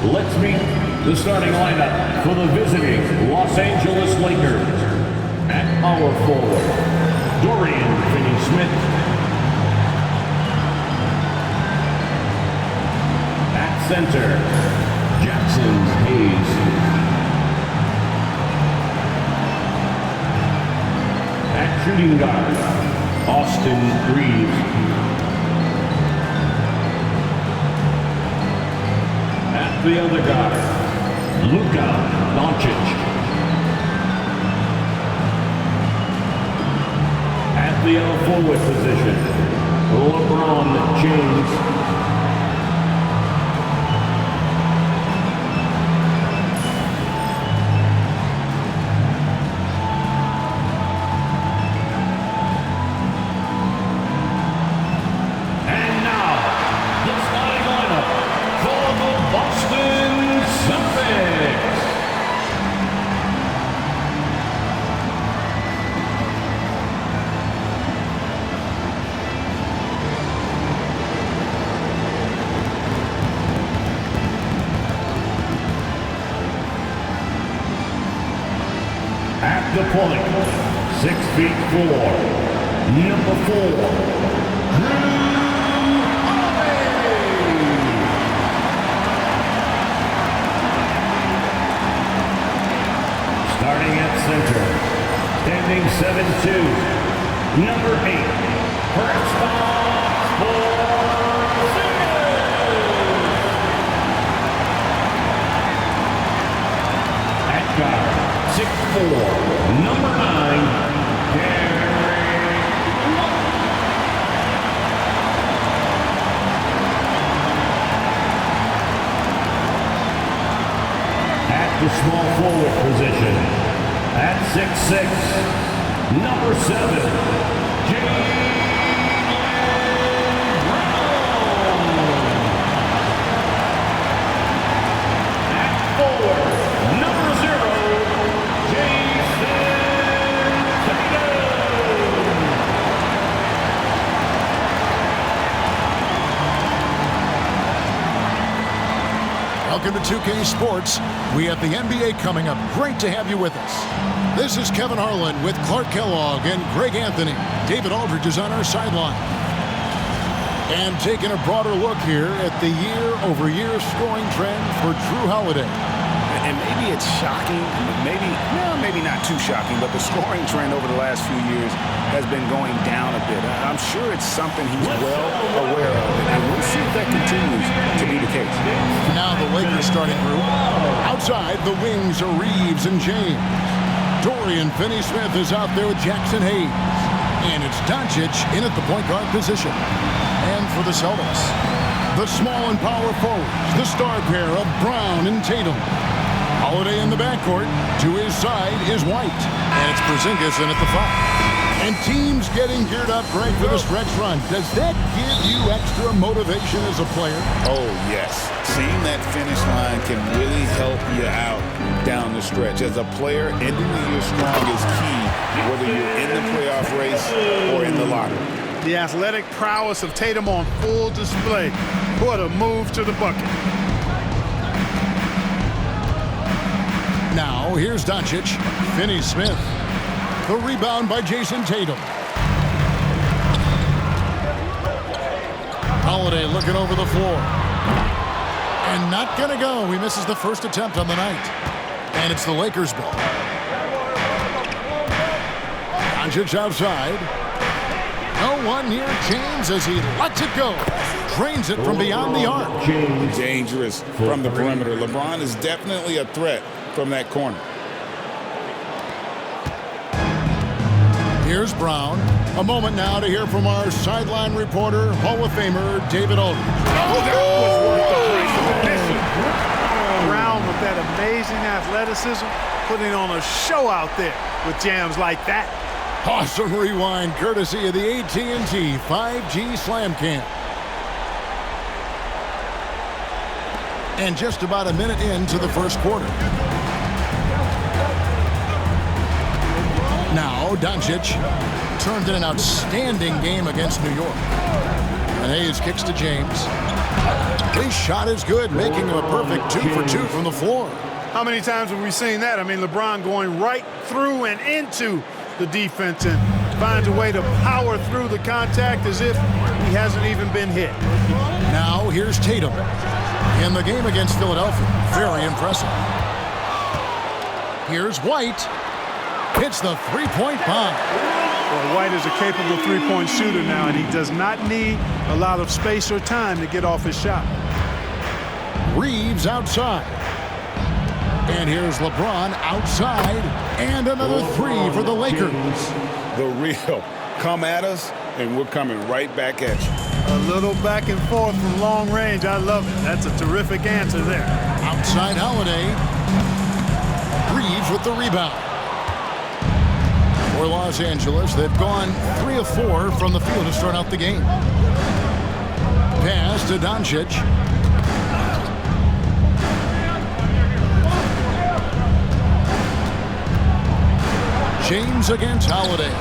Let's meet the starting lineup for the visiting Los Angeles Lakers. At power forward, Dorian Finney-Smith. At center, Jackson Hayes. At shooting guard, Austin Reeves. The other guy, Luka Doncic. At the forward position, LeBron James. And now, the starting lineup for the Boston Celtics. At the point, 6'4", number 4. Starting at center, standing 7'2", number 8, Kristaps Porzingis. At guard, 6'4", number 9, the small forward position. At 6'6", number 7, Jayson. At forward, number 0, Jayson Tatum. Welcome to 2K Sports. We have the NBA coming up. Great to have you with us. This is Kevin Harlan with Clark Kellogg and Greg Anthony. David Aldridge is on our sideline. And taking a broader look here at the year-over-year scoring trend for Drew Holiday. And maybe it's shocking, maybe not too shocking, but the scoring trend over the last few years has been going down a bit. I'm sure it's something he's well aware of, and we'll see if that continues to be the case. Now the Lakers starting group. Outside, the wings are Reeves and James. Dorian Finney-Smith is out there with Jackson Hayes. And it's Doncic in at the point guard position. And for the Celtics, the small and power forwards, the star pair of Brown and Tatum. Holiday in the backcourt. To his side is White. And it's Porzingis in at the 5. And teams getting geared up, Greg, for the stretch run. Does that give you extra motivation as a player? Oh, yes. Seeing that finish line can really help you out down the stretch. As a player, ending the year strong is key, whether you're in the playoff race or in the lottery. The athletic prowess of Tatum on full display. What a move to the bucket. Now, here's Doncic. Finney-Smith. The rebound by Jayson Tatum. Holiday looking over the floor. And not going to go. He misses the first attempt on the night. And it's the Lakers' ball. Doncic outside. No one near James as he lets it go. Drains it from beyond the arc. Dangerous from the perimeter. LeBron is definitely a threat from that corner. Here's Brown. A moment now to hear from our sideline reporter, Hall of Famer David Aldridge. Oh, that was worth the recognition. Brown with that amazing athleticism, putting on a show out there with jams like that. Awesome rewind courtesy of the AT&T 5G Slam Cam. And just about a minute into the first quarter. Now, Doncic turned in an outstanding game against New York. And Hayes kicks to James. His shot is good, making him a perfect 2 for 2 from the floor. How many times have we seen that? I mean, LeBron going right through and into the defense and finds a way to power through the contact as if he hasn't even been hit. Now, here's Tatum. In the game against Philadelphia, very impressive. Here's White. Hits the three-point bomb. Well, White is a capable three-point shooter now, and he does not need a lot of space or time to get off his shot. Reeves outside. And here's LeBron outside. And another three for the Lakers. The real. Come at us, and we're coming right back at you. A little back and forth from long range. I love it. That's a terrific answer there. Outside Holiday. Reeves with the rebound. For Los Angeles, they've gone 3 of 4 from the field to start out the game. Pass to Doncic. James against Holiday.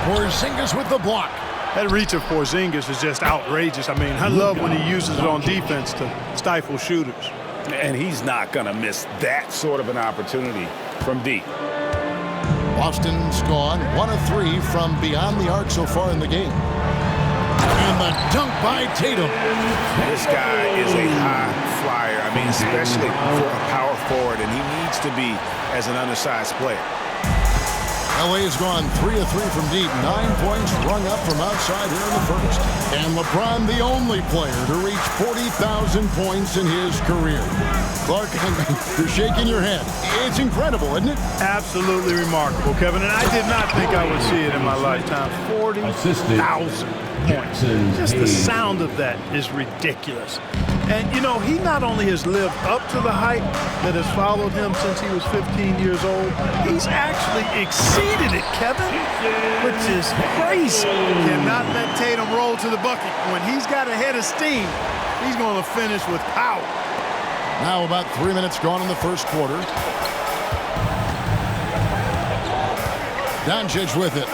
Porzingis with the block. That reach of Porzingis is just outrageous. I mean, I love when he uses it on defense to stifle shooters. And he's not going to miss that sort of an opportunity from deep. Boston's gone 1 of 3 from beyond the arc so far in the game. And the dunk by Tatum. This guy is a high flyer. I mean, especially for a power forward, and he needs to be as an undersized player. LA's gone 3 of 3 from deep. 9 points rung up from outside here in the first. And LeBron, the only player to reach 40,000 points in his career. Clark, you're shaking your head. It's incredible, isn't it? Absolutely remarkable, Kevin. And I did not think I would see it in my lifetime. 40,000 points. Just the sound of that is ridiculous. And, you know, he not only has lived up to the hype that has followed him since he was 15 years old, he's actually exceeded it, Kevin, which is crazy. Cannot let Tatum roll to the bucket. When he's got a head of steam, he's going to finish with power. Now about 3 minutes gone in the first quarter. Doncic with it.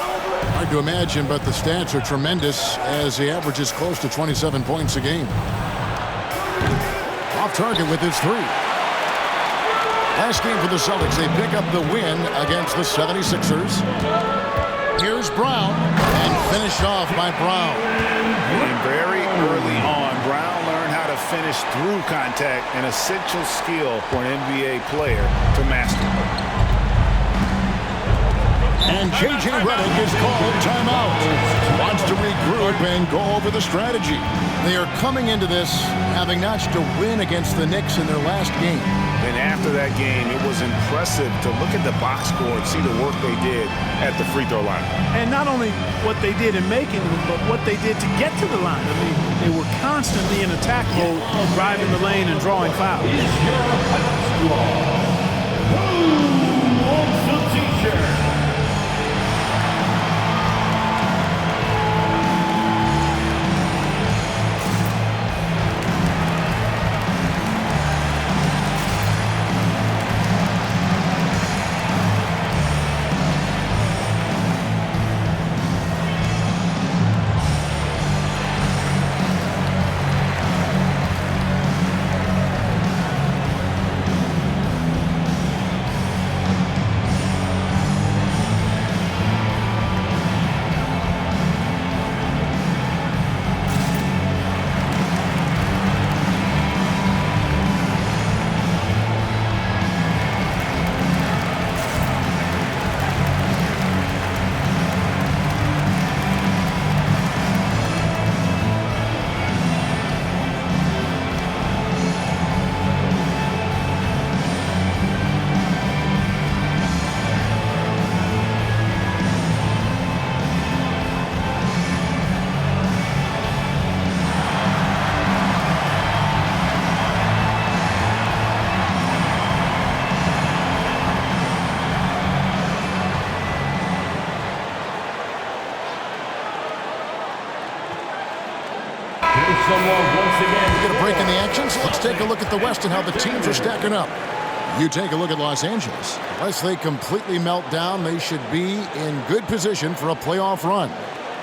Hard to imagine, but the stats are tremendous as he averages close to 27 points a game. Off target with his three. Last game for the Celtics, they pick up the win against the 76ers. Here's Brown, and finished off by Brown. And very early on, Brown learned how to finish through contact, an essential skill for an NBA player to master. And J.J. Redick is called timeout. Wants to regroup and go over the strategy. They are coming into this having notched a win against the Knicks in their last game. And after that game, it was impressive to look at the box score and see the work they did at the free throw line. And not only what they did in making them, but what they did to get to the line. I mean, they were constantly in attack mode, driving the lane and drawing fouls. some love once again. Get a break in the action, so let's take a look at the West and how the teams are stacking up. You take a look at Los Angeles. Unless they completely melt down, they should be in good position for a playoff run.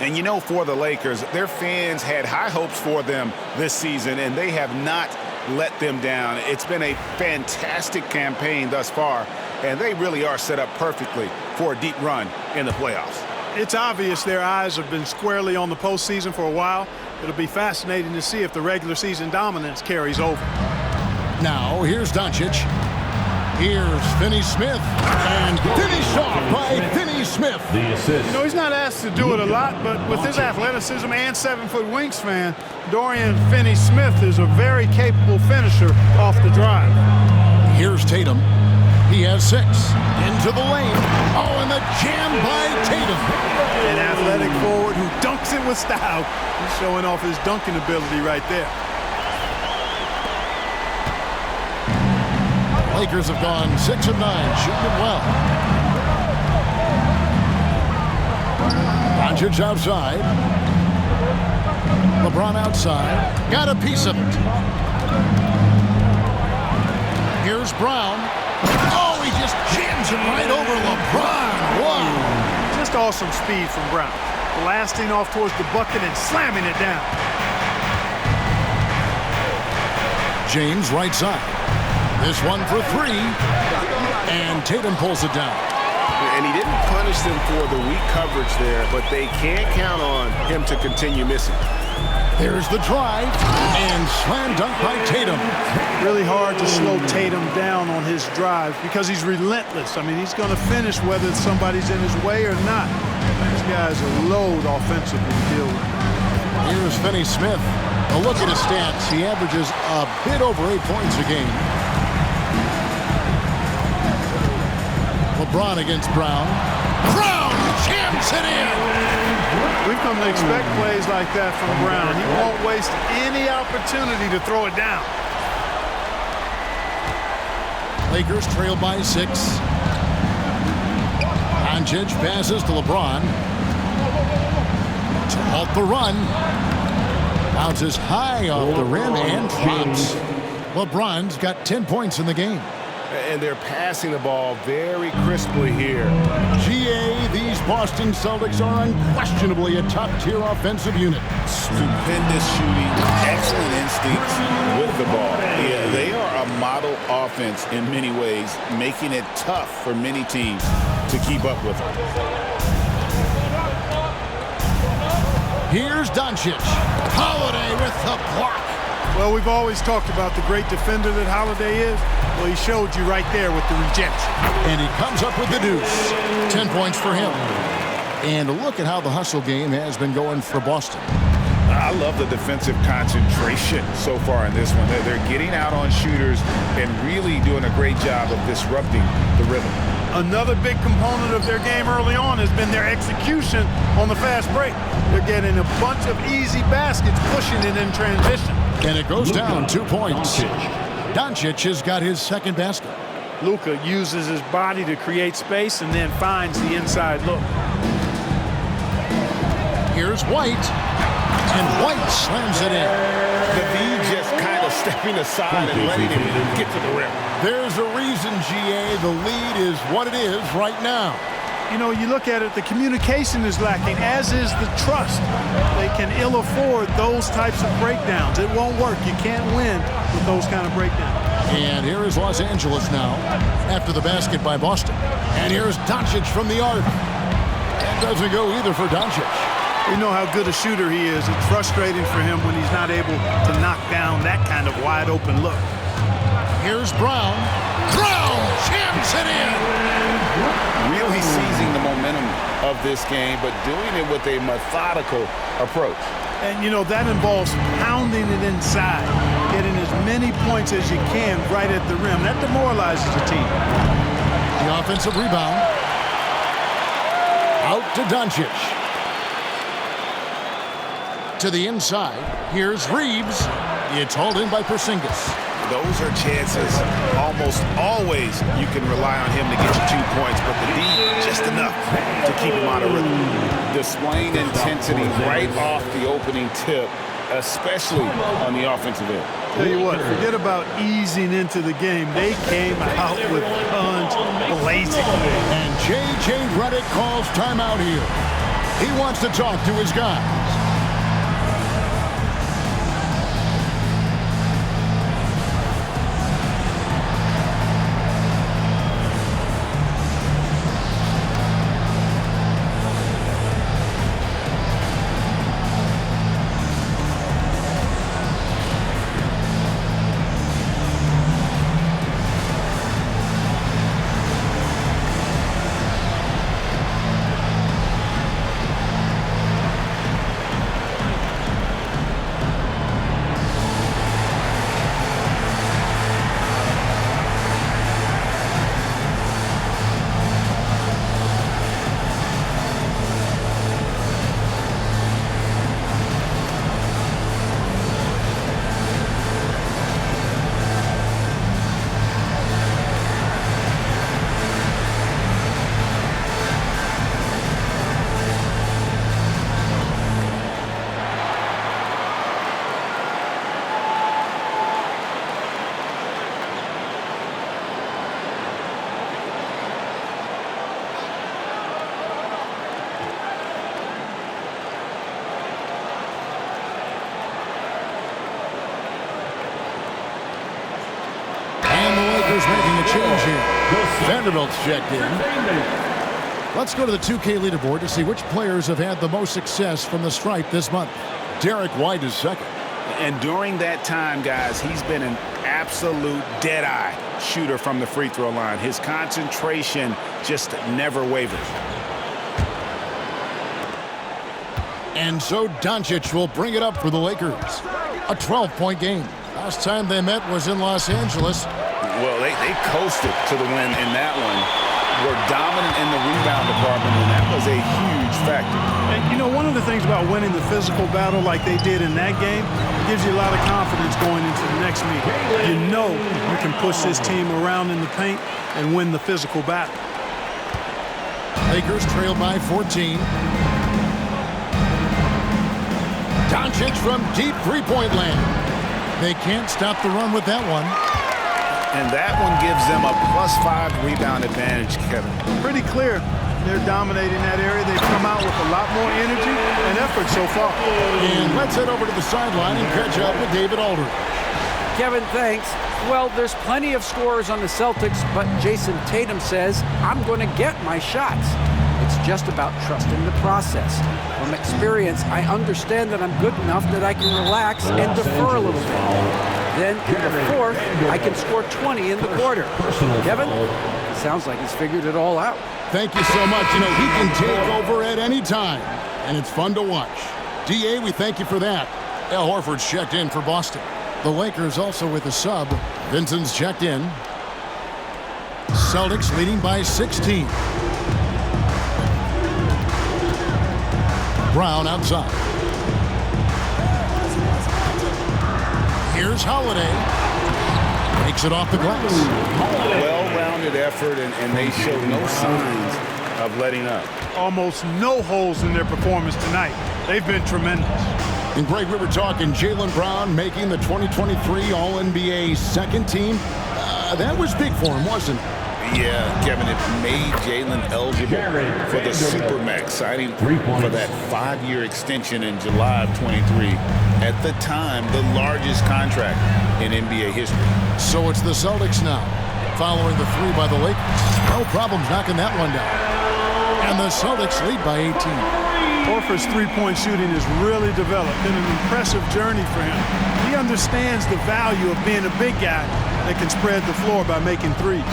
And you know, for the Lakers, their fans had high hopes for them this season, and they have not let them down. It's been a fantastic campaign thus far, and they really are set up perfectly for a deep run in the playoffs. It's obvious their eyes have been squarely on the postseason for a while. It'll be fascinating to see if the regular season dominance carries over. Now, here's Doncic. Here's Finney-Smith, and finished off by Finney-Smith. The assist. You know, he's not asked to do it a lot, but with his athleticism and 7-foot wingspan, Dorian Finney-Smith is a very capable finisher off the drive. Here's Tatum. He has 6. Into the lane. Oh, and the jam by Tatum. An athletic forward who dunks it with style. He's showing off his dunking ability right there. Lakers have gone 6 of 9, shooting well. Doncic outside. LeBron outside. Got a piece of it. Here's Brown. Oh, he just jams it right over LeBron. Wow. Just awesome speed from Brown. Blasting off towards the bucket and slamming it down. James right side. This one for 3, and Tatum pulls it down. And he didn't punish them for the weak coverage there, but they can't count on him to continue missing. There's the drive, and slam dunk by Tatum. Really hard to slow Tatum down on his drive because he's relentless. I mean, he's going to finish whether somebody's in his way or not. These guys are load offensively to deal with. Here's Finney-Smith. A look at his stats. He averages a bit over 8 points a game. LeBron against Brown. Brown jams it in! We've come to expect plays like that from Brown. He won't waste any opportunity to throw it down. Lakers trail by 6. Doncic passes to LeBron. To halt the run. Bounces high off the rim and drops. LeBron's got 10 points in the game. And they're passing the ball very crisply here. GA, these Boston Celtics are unquestionably a top-tier offensive unit. Stupendous shooting, excellent instincts with the ball. Yeah, they are a model offense in many ways, making it tough for many teams to keep up with them. Here's Doncic. Holiday with the block. Well, we've always talked about the great defender that Holiday is. Well, he showed you right there with the rejection. And he comes up with the deuce. 10 points for him. And look at how the hustle game has been going for Boston. I love the defensive concentration so far in this one. They're getting out on shooters and really doing a great job of disrupting the rhythm. Another big component of their game early on has been their execution on the fast break. They're getting a bunch of easy baskets, pushing it in transition. And it goes down 2 points. Doncic has got his second basket. Luka uses his body to create space and then finds the inside look. Here's White. And White slams it in. The V just kind of stepping aside and letting him get to the rim. There's a reason, GA, the lead is what it is right now. You know, you look at it, the communication is lacking, as is the trust. They can ill afford those types of breakdowns. It won't work. You can't win with those kind of breakdowns. And here is Los Angeles now after the basket by Boston. And here's Doncic from the arc. That doesn't go either for Doncic. We know how good a shooter he is. It's frustrating for him when he's not able to knock down that kind of wide open look. Here's Brown. Brown jams it in. Really seizing the momentum of this game, but doing it with a methodical approach. And, you know, that involves pounding it inside, getting as many points as you can right at the rim. That demoralizes the team. The offensive rebound. Out to Doncic. To the inside. Here's Reeves. It's hauled in by Porzingis. Those are chances. Almost always you can rely on him to get you 2 points, but the D, just enough to keep him out of rhythm. Displaying intensity right off the opening tip especially on the offensive end. Tell you what, forget about easing into the game. They came out with guns blazing. And J.J. Redick calls timeout here. He wants to talk to his guys. Making a change here. Vanderbilt's checked in. Let's go to the 2K leaderboard to see which players have had the most success from the stripe this month. Derek White is second. And during that time, guys, he's been an absolute dead-eye shooter from the free throw line. His concentration just never wavers. And so Doncic will bring it up for the Lakers. A 12-point game. Last time they met was in Los Angeles. Well, they coasted to the win in that one. Were dominant in the rebound department, and that was a huge factor. And, you know, one of the things about winning the physical battle like they did in that game, it gives you a lot of confidence going into the next meet. You know you can push this team around in the paint and win the physical battle. Lakers trail by 14. Doncic from deep three-point land. They can't stop the run with that one. And that one gives them a +5 rebound advantage, Kevin. Pretty clear. They're dominating that area. They've come out with a lot more energy and effort so far. And let's head over to the sideline and catch up with David Aldridge. Kevin, thanks. Well, there's plenty of scorers on the Celtics, but Jayson Tatum says, I'm going to get my shots. It's just about trusting the process. From experience, I understand that I'm good enough that I can relax and defer a little bit. Then in the fourth, I can score 20 in the quarter. Kevin, sounds like he's figured it all out. Thank you so much. You know, he can take over at any time, and it's fun to watch. DA, we thank you for that. Al Horford's checked in for Boston. The Lakers also with a sub. Vincent's checked in. Celtics leading by 16. Brown outside. Here's Holiday. Makes it off the glass. Well-rounded effort, and they show no signs of letting up. Almost no holes in their performance tonight. They've been tremendous. And Greg, we were talking Jaylen Brown making the 2023 All-NBA second team. That was big for him, wasn't it? Yeah, Kevin, it made Jaylen eligible for the Supermax, signing for that 5-year extension in July of 23. At the time, the largest contract in NBA history. So it's the Celtics now, following the three by the Lakers. No problems knocking that one down. And the Celtics lead by 18. Horford's three-point shooting has really developed. Been an impressive journey for him. He understands the value of being a big guy that can spread the floor by making threes.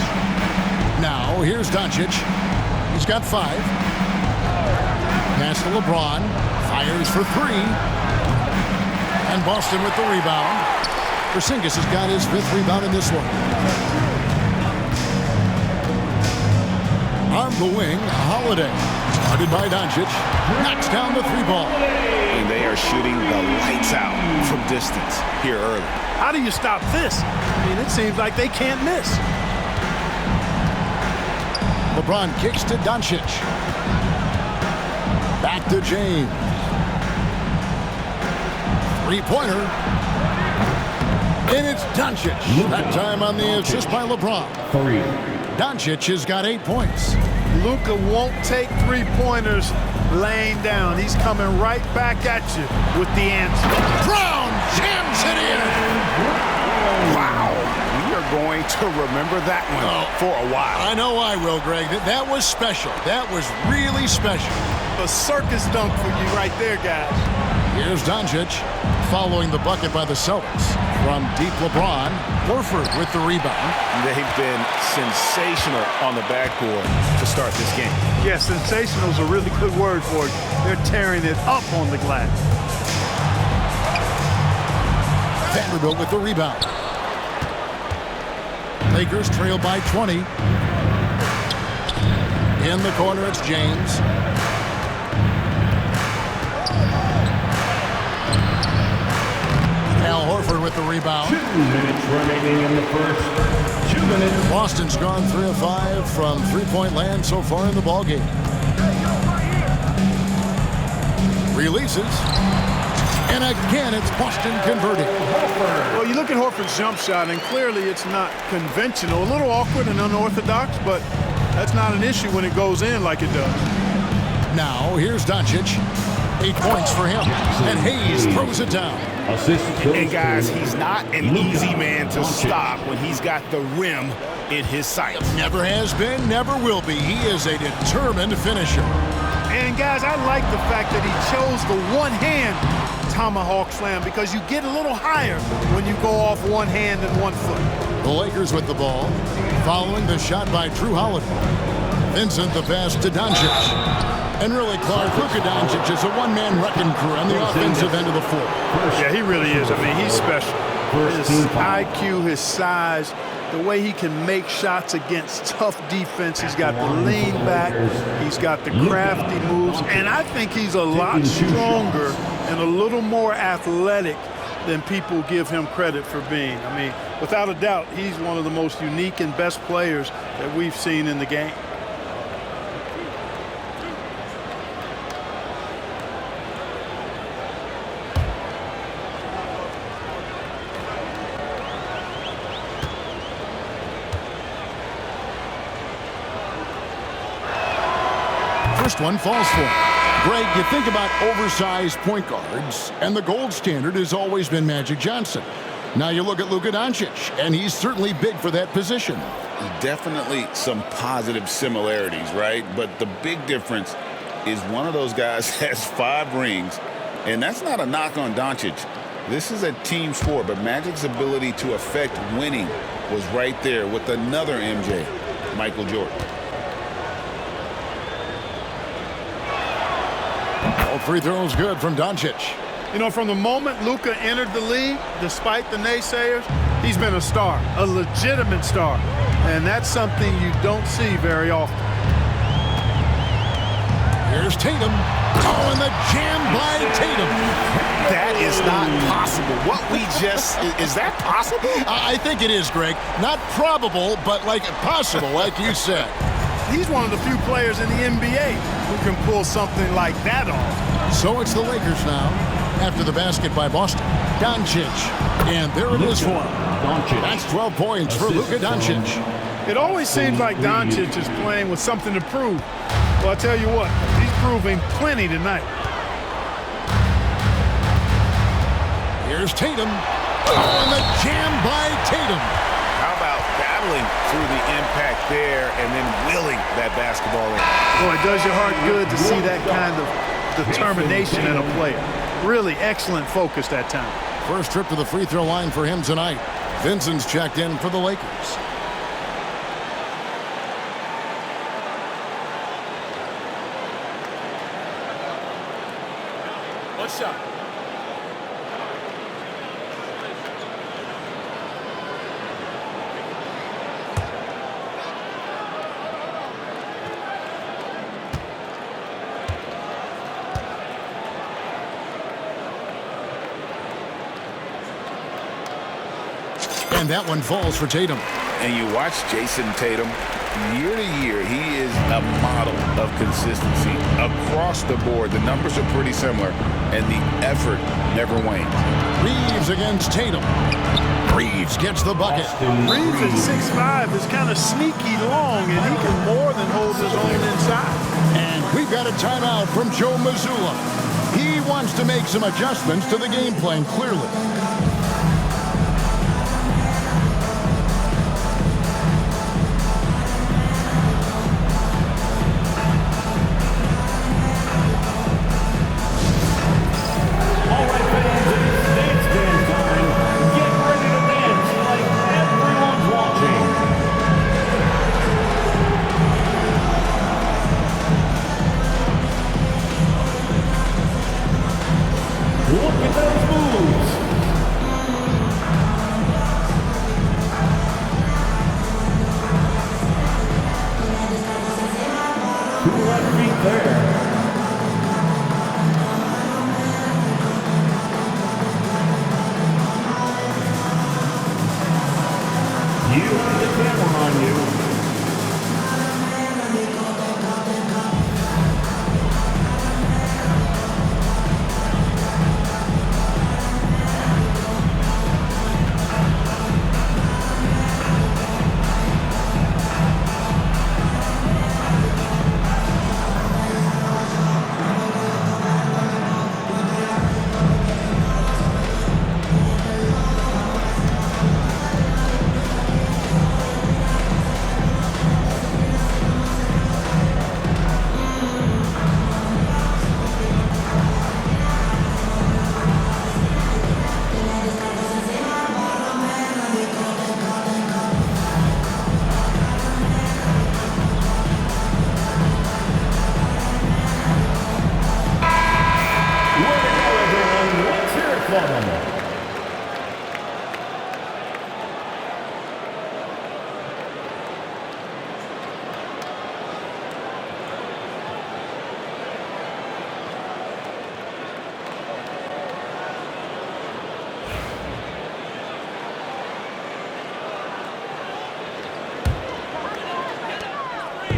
Now, here's Doncic. He's got 5. Pass to LeBron. Fires for 3. And Boston with the rebound. Porzingis has got his 5th rebound in this one. On the wing, Holiday. Guarded by Doncic. Knocks down the 3-ball. And they are shooting the lights out from distance here early. How do you stop this? I mean, it seems like they can't miss. LeBron kicks to Doncic. Back to James. Three-pointer. And it's Doncic. That time on the assist by LeBron. 3. Doncic has got 8 points. Luka won't take three-pointers laying down. He's coming right back at you with the answer. Brown jams it in. Wow. We are going to remember that one for a while. I know I will, Greg. That was special. That was really special. A circus dunk for you right there, guys. Here's Doncic following the bucket by the Celtics. From deep LeBron, Horford with the rebound. They've been sensational on the backboard to start this game. Yeah, sensational is a really good word for it. They're tearing it up on the glass. Vanderbilt with the rebound. Lakers trail by 20. In the corner, it's James. Al Horford with the rebound. 2 minutes remaining in the first. 2 minutes. Boston's gone 3 of 5 from three-point land so far in the ballgame. Releases. And again, it's Boston converting. Well, you look at Horford's jump shot, and clearly it's not conventional. A little awkward and unorthodox, but that's not an issue when it goes in like it does. Now, here's Doncic. 8 points for him. And Hayes throws it down. Assist. And guys, he's not an easy man to stop when he's got the rim in his sights. Never has been, never will be. He is a determined finisher. And guys, I like the fact that he chose the one-hand tomahawk slam because you get a little higher when you go off one hand and 1 foot. The Lakers with the ball, following the shot by Drew Holiday. Vincent the pass to Doncic. And really, Clark, Luka Doncic is a one-man wrecking crew on the offensive end of the floor. Yeah, he really is. I mean, he's special. His IQ, his size, the way he can make shots against tough defense. He's got the lean back. He's got the crafty moves. And I think he's a lot stronger and a little more athletic than people give him credit for being. I mean, without a doubt, he's one of the most unique and best players that we've seen in the game. First one falls for him. Greg, you think about oversized point guards, and the gold standard has always been Magic Johnson. Now you look at Luka Doncic, and he's certainly big for that position. Definitely some positive similarities, right? But the big difference is one of those guys has 5 rings, and that's not a knock on Doncic. This is a team sport, but Magic's ability to affect winning was right there with another MJ, Michael Jordan. All free throws good from Doncic. You know, from the moment Luka entered the league, despite the naysayers, he's been a star, a legitimate star. And that's something you don't see very often. Here's Tatum. Oh, and the jam by Tatum. That is not possible. What we just, is that possible? I think it is, Greg. Not probable, but like possible, like you said. He's one of the few players in the NBA who can pull something like that off. So it's the Lakers now. After the basket by Boston. Doncic. And there it is for him. That's 12 points for Luka Doncic. It always seems like Doncic is playing with something to prove. Well, I'll tell you what, he's proving plenty tonight. Here's Tatum. Oh, and the jam by Tatum. How about battling through the impact there and then willing that basketball in? Boy, it does your heart good to see that kind of determination in a player. Really excellent focus that time. First trip to the free throw line for him tonight. Vincent's checked in for the Lakers. What's up? And that one falls for Tatum. And you watch Jayson Tatum year to year, he is a model of consistency across the board. The numbers are pretty similar, and the effort never wanes. Reeves against Tatum. Reeves gets the bucket. Reeves at 6'5" is kind of sneaky long, and he can more than hold his own inside. And we've got a timeout from Joe Mazzulla. He wants to make some adjustments to the game plan, clearly.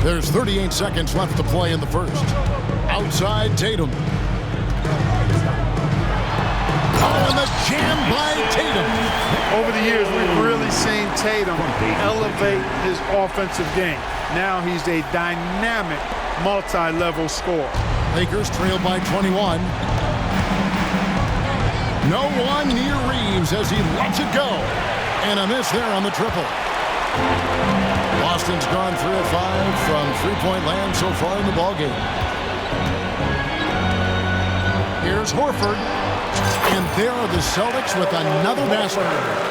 There's 38 seconds left to play in the first. Outside Tatum. Oh, and the jam by Tatum. Over the years, we've really seen Tatum elevate his offensive game. Now he's a dynamic, multi-level scorer. Lakers trail by 21. No one near Reeves as he lets it go. And a miss there on the triple. Boston's gone 3 of 5 from three-point land so far in the ballgame. Here's Horford. And there are the Celtics with another basket.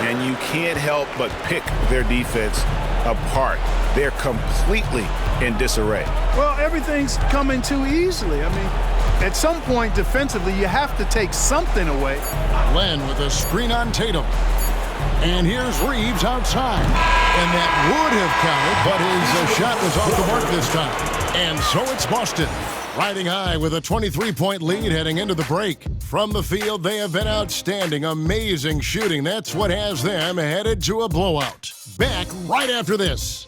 And you can't help but pick their defense apart. They're completely in disarray. Well, everything's coming too easily. I mean, at some point defensively, you have to take something away. Len with a screen on Tatum. And here's Reeves outside. And that would have counted, but his shot was off the mark this time. And so it's Boston, riding high with a 23-point lead heading into the break. From the field, they have been outstanding, amazing shooting. That's what has them headed to a blowout. Back right after this.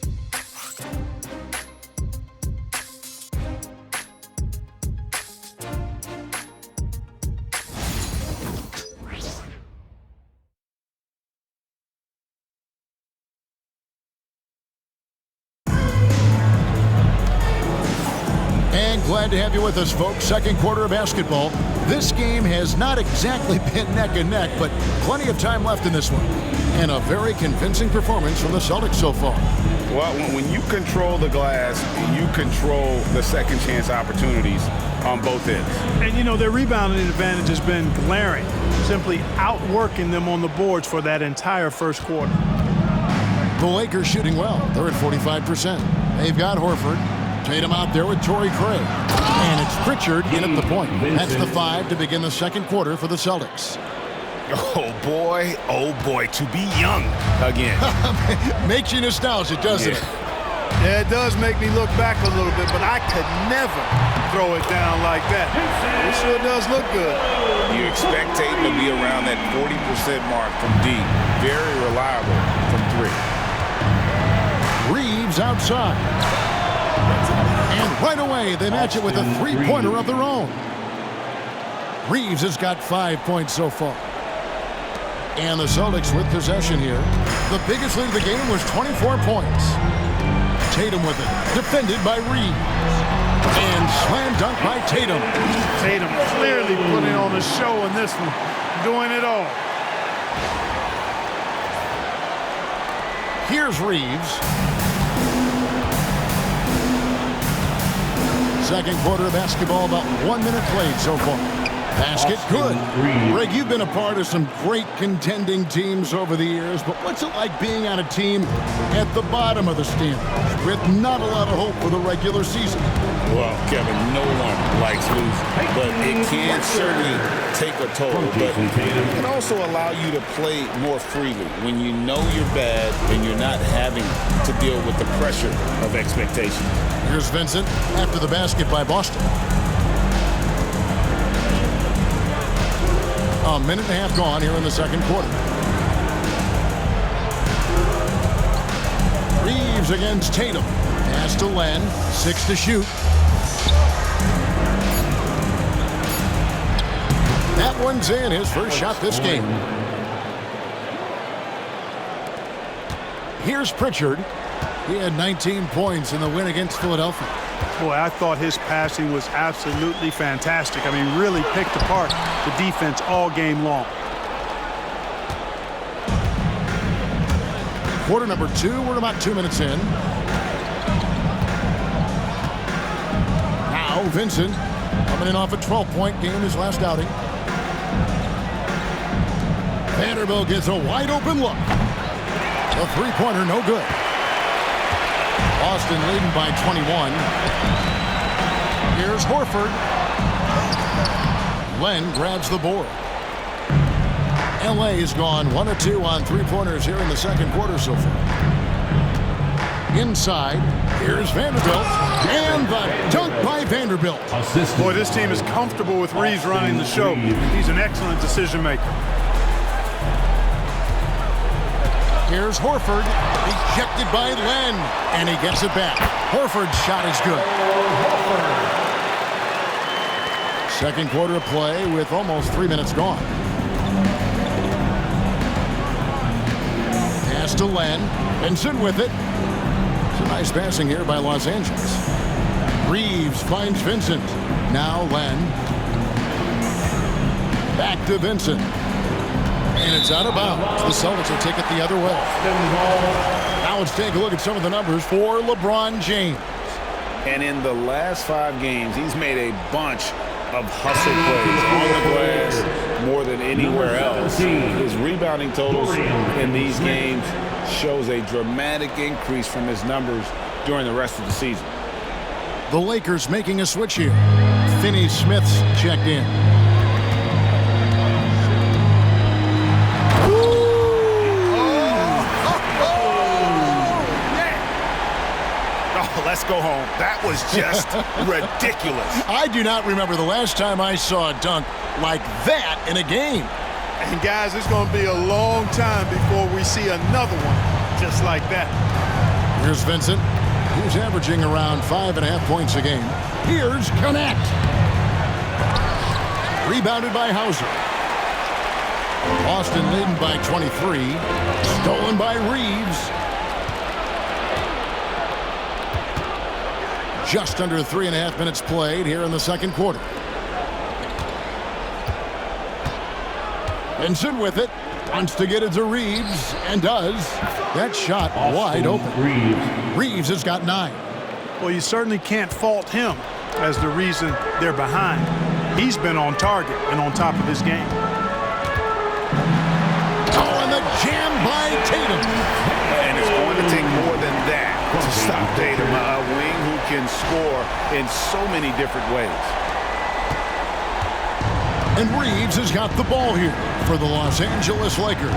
Glad to have you with us, folks. Second quarter of basketball. This game has not exactly been neck and neck, but plenty of time left in this one. And a very convincing performance from the Celtics so far. Well, when you control the glass, you control the second chance opportunities on both ends. And, you know, their rebounding advantage has been glaring, simply outworking them on the boards for that entire first quarter. The Lakers shooting well. They're at 45%. They've got Horford. Tatum out there with Torrey Craig. And it's Pritchard in at the point. That's the 5 to begin the second quarter for the Celtics. Oh, boy, to be young again. Makes you nostalgic, doesn't it? Yeah, it does make me look back a little bit, but I could never throw it down like that. It sure does look good. You expect Tatum to be around that 40% mark from deep. Very reliable from 3. Reeves outside. And right away, they match it with a three-pointer of their own. Reeves has got 5 points so far. And the Celtics with possession here. The biggest lead of the game was 24 points. Tatum with it. Defended by Reeves. And slam dunk by Tatum. Tatum clearly putting on a show in this one. Doing it all. Here's Reeves. Second quarter of basketball, about 1 minute played so far. Basket good. Greg, you've been a part of some great contending teams over the years, but what's it like being on a team at the bottom of the standings with not a lot of hope for the regular season? Well, Kevin, no one likes losing, but it can certainly take a toll. But it can also allow you to play more freely when you know you're bad and you're not having to deal with the pressure of expectation. Here's Vincent after the basket by Boston. A minute and a half gone here in the second quarter. Reeves against Tatum. Pass to Len. 6 to shoot. That one's in. His first shot this game. Here's Pritchard. He had 19 points in the win against Philadelphia. Boy, I thought his passing was absolutely fantastic. I mean, really picked apart the defense all game long. Quarter number 2. We're about 2 minutes in. Now Vincent coming in off a 12-point game his last outing. Vanderbilt gets a wide open look. A three-pointer, no good. Boston leading by 21. Here's Horford. Len grabs the board. LA has gone 1 of 2 on three-pointers here in the second quarter so far. Inside, here's Vanderbilt. And the dunk by Vanderbilt. Boy, this team is comfortable with Reeves running the show. He's an excellent decision maker. Here's Horford, ejected by Len, and he gets it back. Horford's shot is good. Second quarter of play with almost 3 minutes gone. Pass to Len, Vincent with it. It's a nice passing here by Los Angeles. Reeves finds Vincent. Now Len. Back to Vincent. And it's out of bounds. The Celtics will take it the other way. Now let's take a look at some of the numbers for LeBron James. And in the last 5 games, he's made a bunch of hustle plays on the glass more than anywhere else. His rebounding totals in these games shows a dramatic increase from his numbers during the rest of the season. The Lakers making a switch here. Finney-Smith's checked in. Let's go home. That was just ridiculous. I do not remember the last time I saw a dunk like that in a game. And guys, it's going to be a long time before we see another one just like that. Here's Vincent. He's averaging around 5.5 points a game. Here's Connect. Rebounded by Hauser. Boston leading by 23. Stolen by Reeves. Just under 3.5 minutes played here in the second quarter. Vincent with it. Wants to get it to Reeves, and does. That shot wide open. Reeves has got 9. Well, you certainly can't fault him as the reason they're behind. He's been on target and on top of his game. Oh, and the jam by Tatum. And it's going to take more than that to stop Tatum. A wing who can score in so many different ways. And Reeves has got the ball here for the Los Angeles Lakers.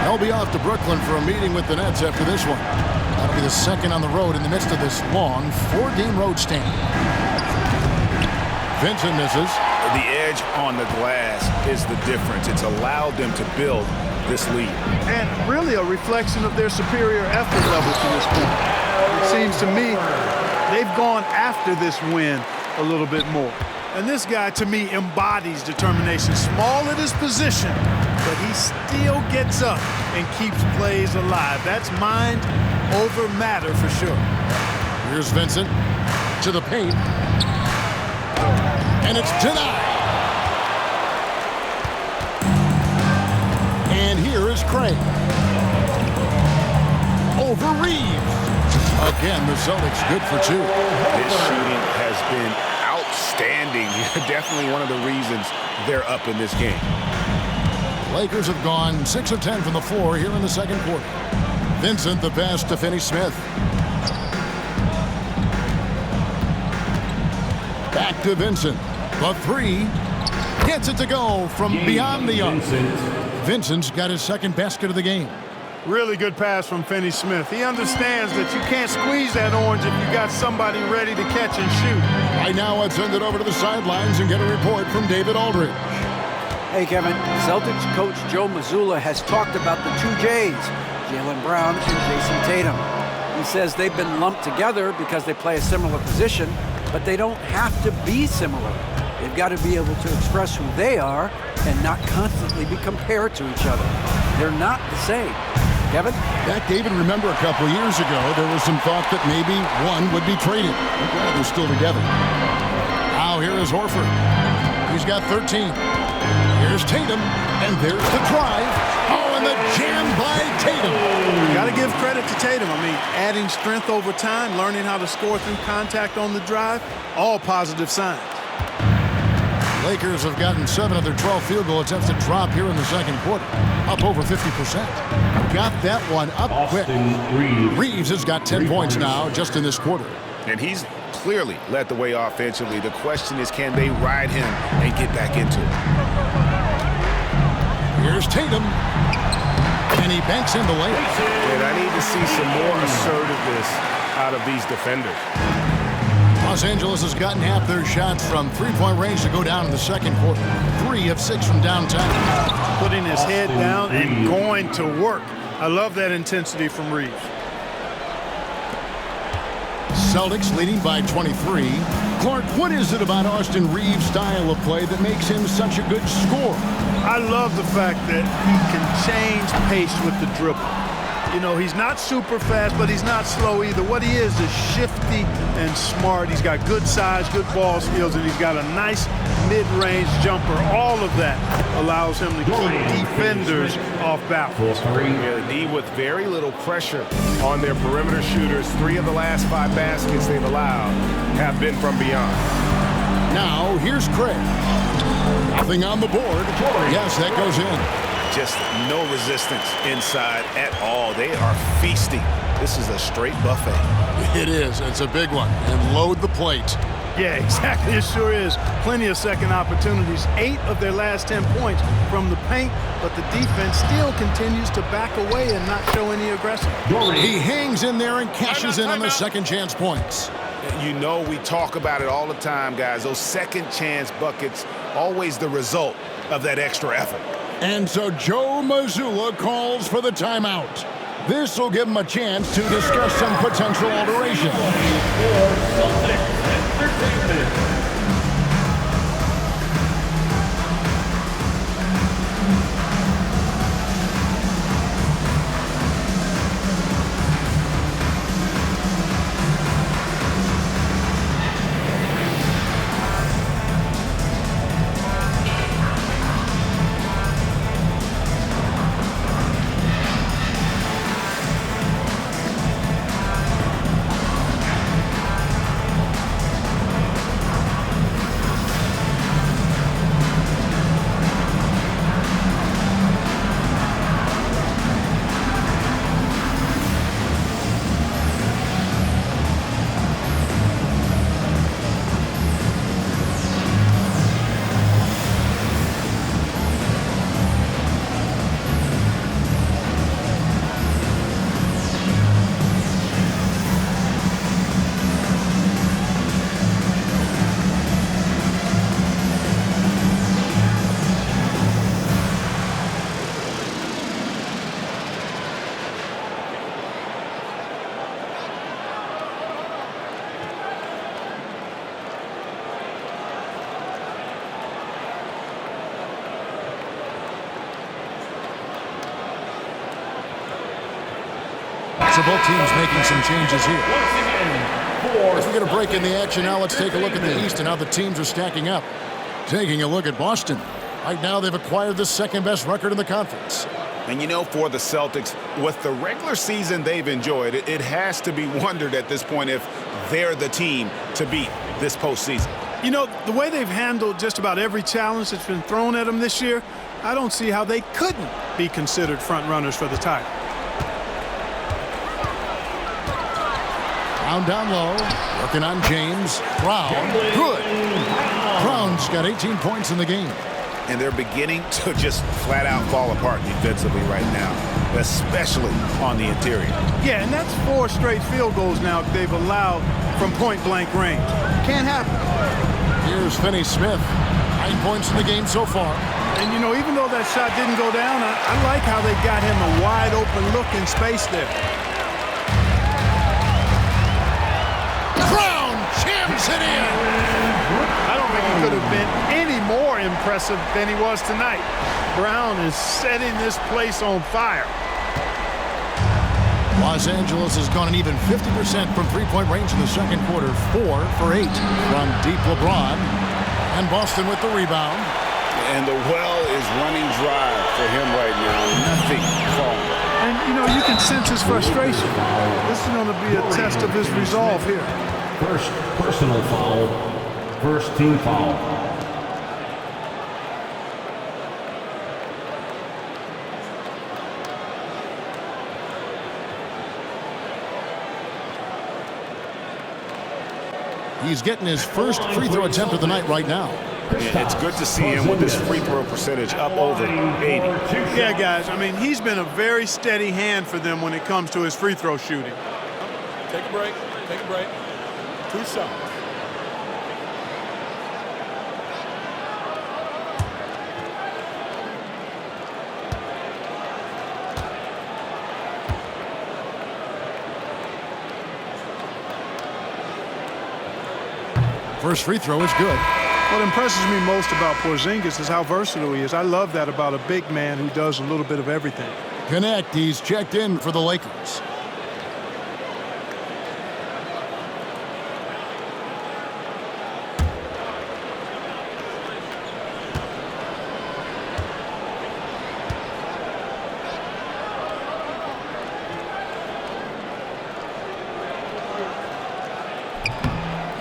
They'll be off to Brooklyn for a meeting with the Nets after this one. That'll be the second on the road in the midst of this long 4-game road stand. Vincent misses. The edge on the glass is the difference. It's allowed them to build this lead. And really a reflection of their superior effort level to this point. seems to me they've gone after this win a little bit more. And this guy, to me, embodies determination. Small at his position, but he still gets up and keeps plays alive. That's mind over matter for sure. Here's Vincent to the paint. And it's denied. And here is Craig. Over Reeves. Again, the Celtics good for two. This shooting has been outstanding. Definitely one of the reasons they're up in this game. Lakers have gone 6 of 10 from the floor here in the second quarter. Vincent the pass to Finney-Smith. Back to Vincent. The three. Gets it to go from beyond the arc. Vincent's got his second basket of the game. Really good pass from Finney-Smith. He understands that you can't squeeze that orange if you got somebody ready to catch and shoot. Right now, I'd send it over to the sidelines and get a report from David Aldridge. Hey, Kevin. Celtics coach Joe Mazzulla has talked about the two J's, Jaylen Brown and Jayson Tatum. He says they've been lumped together because they play a similar position, but they don't have to be similar. They've got to be able to express who they are and not constantly be compared to each other. They're not the same. Kevin? That, David, remember a couple years ago, there was some thought that maybe one would be traded. I'm glad they're still together. Now here is Horford. He's got 13. Here's Tatum, and there's the drive. Oh, and the jam by Tatum. Got to give credit to Tatum. I mean, adding strength over time, learning how to score through contact on the drive, all positive signs. Lakers have gotten 7 of their 12 field goal attempts to drop here in the second quarter. Up over 50%. Got that one up quick. Reeves has got 10 points now just in this quarter. And he's clearly led the way offensively. The question is, can they ride him and get back into it? Here's Tatum. And he banks in the layup. And I need to see some more assertiveness out of these defenders. Los Angeles has gotten half their shots from three-point range to go down in the second quarter. 3 of 6 from downtown. Putting his head down and going to work. I love that intensity from Reeves. Celtics leading by 23. Clark, what is it about Austin Reeves' style of play that makes him such a good scorer? I love the fact that he can change pace with the dribble. You know, he's not super fast, but he's not slow either. What he is shifty and smart. He's got good size, good ball skills, and he's got a nice mid-range jumper. All of that allows him to keep defenders off balance. The D with very little pressure on their perimeter shooters. 3 of the last 5 baskets they've allowed have been from beyond. Now, here's Craig. Nothing on the board. Yes, that goes in. Just no resistance inside at all. They are feasting. This is a straight buffet. It is. It's a big one. And load the plate. Yeah, exactly. It sure is. Plenty of second opportunities. 8 of their last 10 points from the paint, but the defense still continues to back away and not show any aggression. He hangs in there and cashes in on the second chance points. You know, we talk about it all the time, guys. Those second chance buckets, always the result of that extra effort. And so Joe Mazzulla calls for the timeout. This will give him a chance to discuss some potential alterations. So both teams making some changes here. Once again, As we get a break in the action now, let's take a look at the East and how the teams are stacking up. Taking a look at Boston. Right now, they've acquired the second-best record in the conference. And you know, for the Celtics, with the regular season they've enjoyed, it has to be wondered at this point if they're the team to beat this postseason. You know, the way they've handled just about every challenge that's been thrown at them this year, I don't see how they couldn't be considered front runners for the title. Brown down low, working on James. Brown, good. Brown's got 18 points in the game. And they're beginning to just flat-out fall apart defensively right now, especially on the interior. Yeah, and that's 4 straight field goals now they've allowed from point-blank range. Can't happen. Here's Finney-Smith. 9 points in the game so far. And, you know, even though that shot didn't go down, I like how they got him a wide-open look in space there. Brown jams it in. I don't think he could have been any more impressive than he was tonight. Brown is setting this place on fire. Los Angeles has gone an even 50% from three-point range in the second quarter. 4 for 8 from deep LeBron. And Boston with the rebound. And the well is running dry for him right now. Nothing falling. And, you know, you can sense his frustration. This is going to be a test of his resolve here. first personal foul, first team foul. He's getting his first free throw attempt of the night right now. It's good to see him with his free throw percentage up over 80. Yeah, guys, I mean, he's been a very steady hand for them when it comes to his free throw shooting. Take a break. Take a break. 2 shots. First free throw is good. What impresses me most about Porzingis is how versatile he is. I love that about a big man who does a little bit of everything. Connect, he's checked in for the Lakers.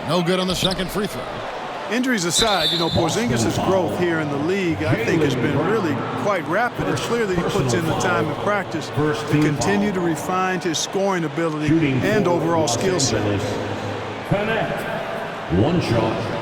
No good on the second free throw. Injuries aside, you know, Porzingis' growth here in the league, I think, has been really quite rapid. It's clear that he puts in the time in practice to continue to refine his scoring ability and overall skill set. Connect. One shot.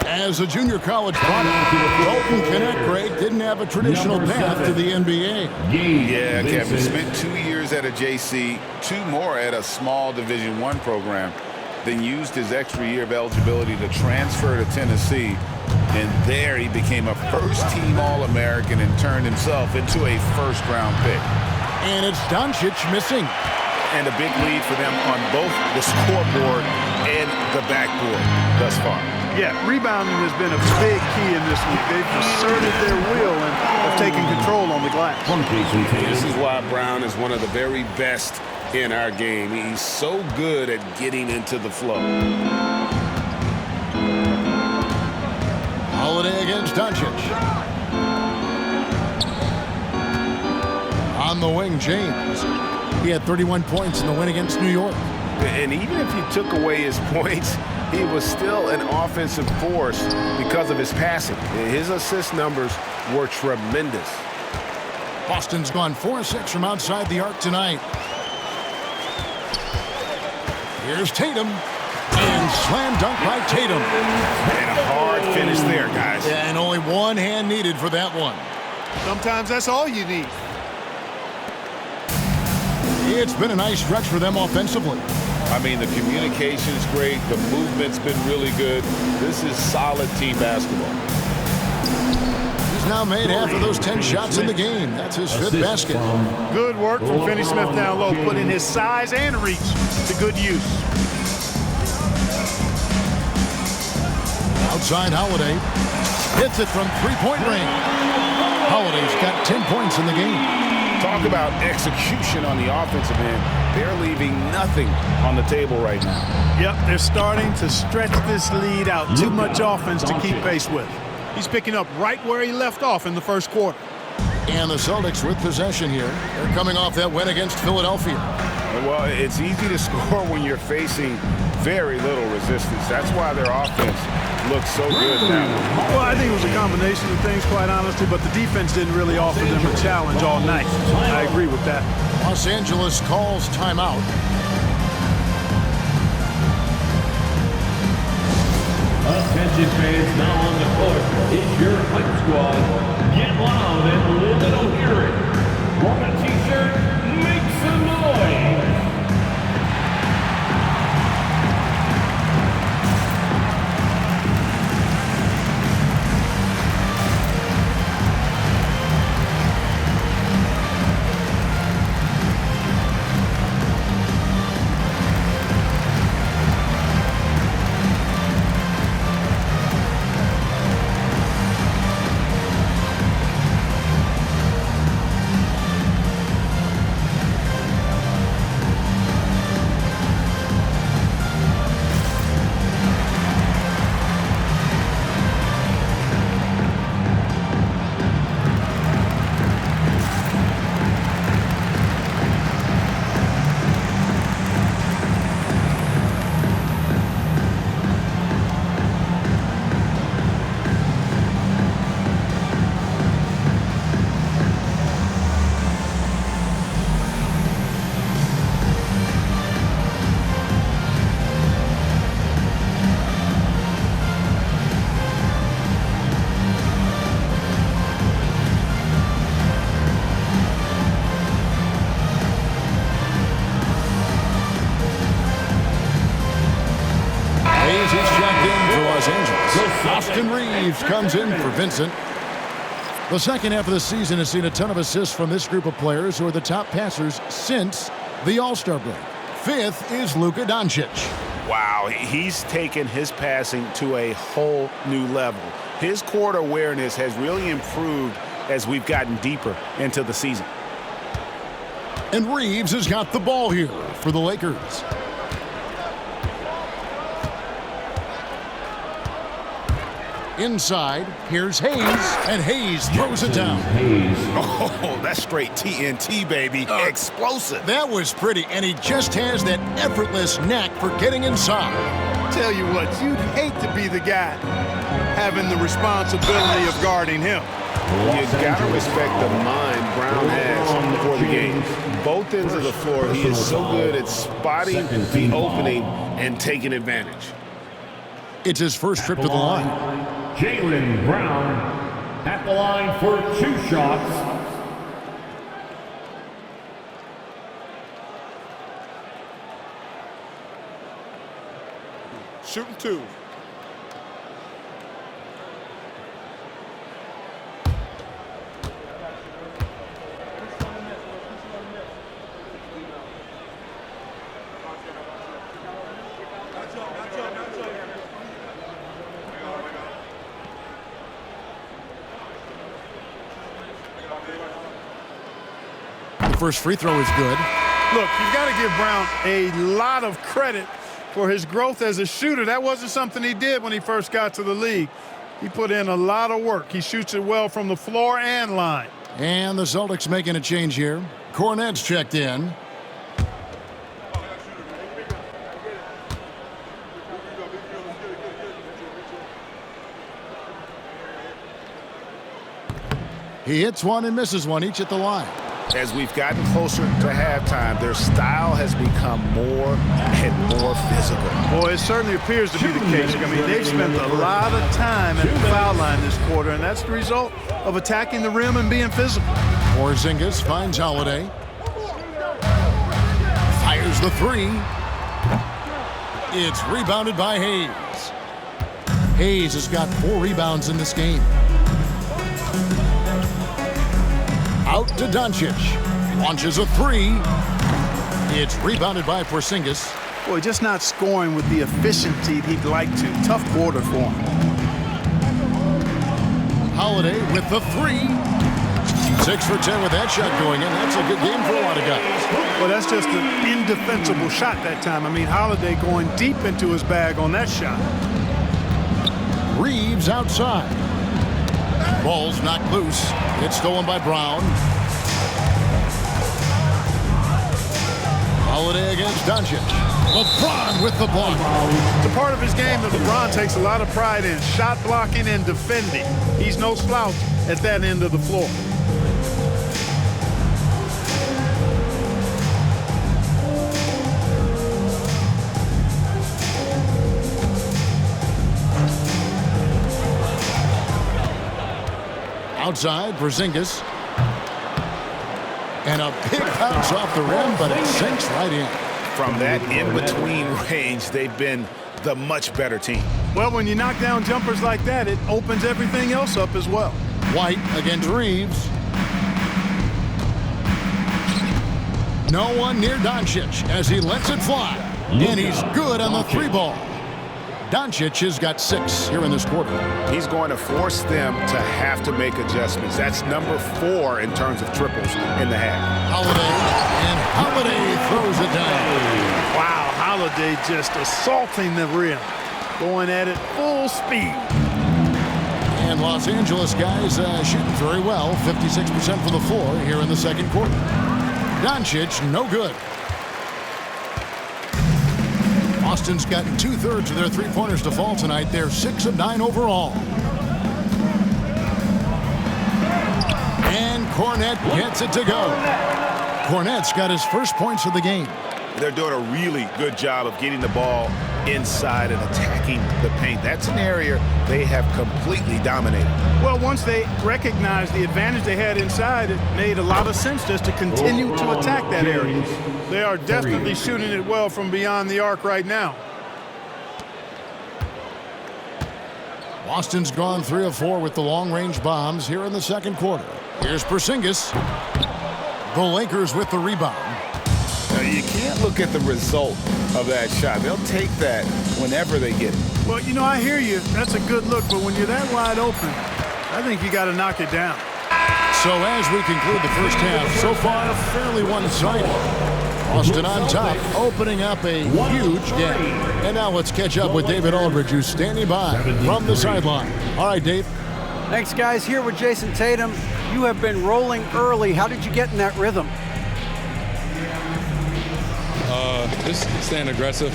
As a junior college product, Dalton Connect, Greg, didn't have a traditional path to the NBA. Yeah, Kevin spent 2 years at a JC, 2 more at a small Division I program, then used his extra year of eligibility to transfer to Tennessee, and there he became a first-team All-American and turned himself into a first-round pick. And it's Doncic missing. And a big lead for them on both the scoreboard and the backboard thus far. Yeah, rebounding has been a big key in this league. They've asserted their will and have taken control on the glass. This is why Brown is one of the very best in our game. He's so good at getting into the flow. Holiday against Doncic. On the wing, James. He had 31 points in the win against New York. And even if you took away his points, he was still an offensive force because of his passing. His assist numbers were tremendous. Boston's gone 4-6 from outside the arc tonight. Here's Tatum. And slam dunk by Tatum. And a hard finish there, guys. And only one hand needed for that one. Sometimes that's all you need. It's been a nice stretch for them offensively. I mean, the communication is great. The movement's been really good. This is solid team basketball. He's now made half of those 10 shots in the game. That's his 5th basket. Good work from Finney-Smith down low, putting his size and reach to good use. Outside Holiday. Hits it from three-point range. Holiday's got 10 points in the game. Talk about execution on the offensive end. They're leaving nothing on the table right now. Yep, they're starting to stretch this lead out. Too much offense to keep pace with. He's picking up right where he left off in the first quarter. And the Celtics with possession here. They're coming off that win against Philadelphia. Well, it's easy to score when you're facing very little resistance. That's why their offense looks so good now. Well, I think it was a combination of things, quite honestly, but the defense didn't really offer them a challenge all night. I agree with that. Los Angeles calls timeout. Attention fans, now on the court. It's your hype squad. Get loud and let them hear it. On a t-shirt, make some noise. Austin Reeves comes in for Vincent. The second half of the season has seen a ton of assists from this group of players who are the top passers since the All-Star break. 5th is Luka Doncic. Wow, he's taken his passing to a whole new level. His court awareness has really improved as we've gotten deeper into the season. And Reeves has got the ball here for the Lakers. Inside, here's Hayes, and Hayes throws it down. Oh, that's straight TNT, baby. Explosive. That was pretty, and he just has that effortless knack for getting inside. Tell you what, you'd hate to be the guy having the responsibility of guarding him. You gotta respect the mind Brown has for the game. Both ends of the floor, he is so good at spotting the opening and taking advantage. It's his first trip to the line. Jaylen Brown at the line for 2 shots. Shooting 2. The first free throw is good. Look, you've got to give Brown a lot of credit for his growth as a shooter. That wasn't something he did when he first got to the league. He put in a lot of work. He shoots it well from the floor and line. And the Celtics making a change here. Cornet's checked in. He hits one and misses one, each at the line. As we've gotten closer to halftime, their style has become more and more physical. Boy, it certainly appears to be the case. I mean, they've spent a lot of time at the foul line this quarter, and that's the result of attacking the rim and being physical. Porzingis finds Holiday. Fires the 3. It's rebounded by Hayes. Hayes has got 4 rebounds in this game. Out to Doncic. Launches a 3. It's rebounded by Porzingis. Boy, just not scoring with the efficiency he'd like to. Tough quarter for him. Holiday with the 3. 6 for 10 with that shot going in. That's a good game for a lot of guys. Well, that's just an indefensible shot that time. I mean, Holiday going deep into his bag on that shot. Reeves outside. Ball's knocked loose. It's stolen by Brown. Holiday against Doncic. LeBron with the block. It's a part of his game that LeBron takes a lot of pride in, shot blocking and defending. He's no slouch at that end of the floor. Outside, Porzingis. And a big bounce off the rim, but it sinks right in. From that in-between range, they've been the much better team. Well, when you knock down jumpers like that, it opens everything else up as well. White against Reeves. No one near Doncic as he lets it fly. And he's good on the 3 ball. Doncic has got 6 here in this quarter. He's going to force them to have to make adjustments. That's number 4 in terms of triples in the half. Holiday, and Holiday throws it down. Wow, Holiday just assaulting the rim, going at it full speed. And Los Angeles guys shooting very well, 56% from the floor here in the second quarter. Doncic, no good. Boston's gotten 2/3 of their 3-pointers to fall tonight. They're 6 of 9 overall. And Cornet gets it to go. Cornet's got his first points of the game. They're doing a really good job of getting the ball inside and attacking the paint. That's an area they have completely dominated. Well, once they recognized the advantage they had inside, it made a lot of sense just to continue to attack that area. They are definitely shooting it well from beyond the arc right now. Boston's gone 3 of 4 with the long-range bombs here in the second quarter. Here's Porzingis. The Lakers with the rebound. Now, you can't look at the result of that shot. They'll take that whenever they get it. Well, you know, I hear you. That's a good look, but when you're that wide open, I think you got to knock it down. So as we conclude the first half, so far fairly one-sided. Boston on top, opening up a huge gap. And now let's catch up with David Aldridge, who's standing by from the sideline. All right, Dave. Thanks, guys. Here with Jayson Tatum. You have been rolling early. How did you get in that rhythm? Just staying aggressive.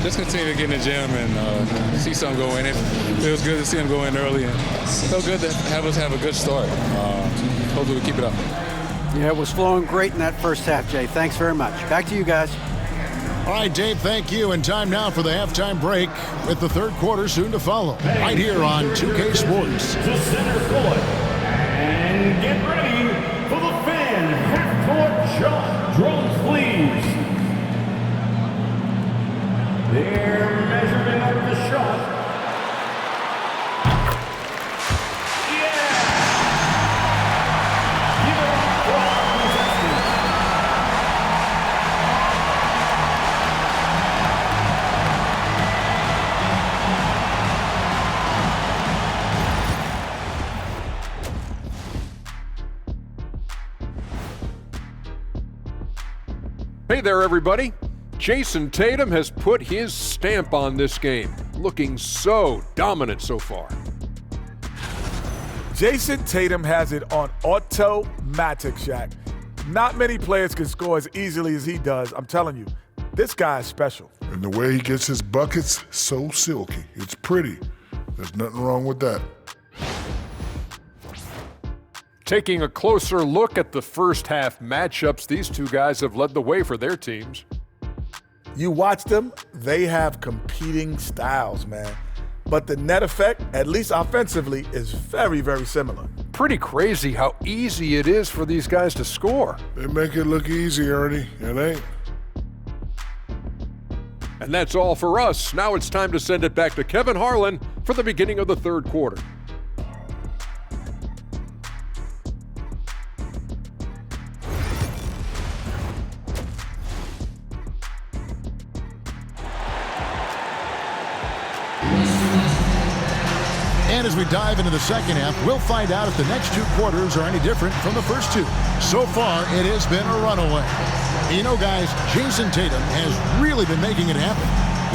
Just continue to get in the gym and see something go in it. Feels good to see him go in early, and felt good to have us have a good start. Hopefully we keep it up. Yeah, it was flowing great in that first half, Jay. Thanks very much. Back to you guys. All right, Dave, thank you. And time now for the halftime break with the third quarter soon to follow. Right here on 2K Sports. To center court. And get ready for the fan half-court shot. Drones, please. They're measuring up the shot. Yeah! Give it up for our contestants. Hey there, everybody. Jayson Tatum has put his stamp on this game, looking so dominant so far. Jayson Tatum has it on automatic, Shaq. Not many players can score as easily as he does. I'm telling you, this guy is special. And the way he gets his buckets, so silky. It's pretty. There's nothing wrong with that. Taking a closer look at the first half matchups, these two guys have led the way for their teams. You watch them, they have competing styles, man. But the net effect, at least offensively, is very, very similar. Pretty crazy how easy it is for these guys to score. They make it look easy, Ernie. It ain't. And that's all for us. Now it's time to send it back to Kevin Harlan for the beginning of the third quarter. And as we dive into the second half, we'll find out if the next two quarters are any different from the first two. So far, it has been a runaway. You know, guys, Jayson Tatum has really been making it happen.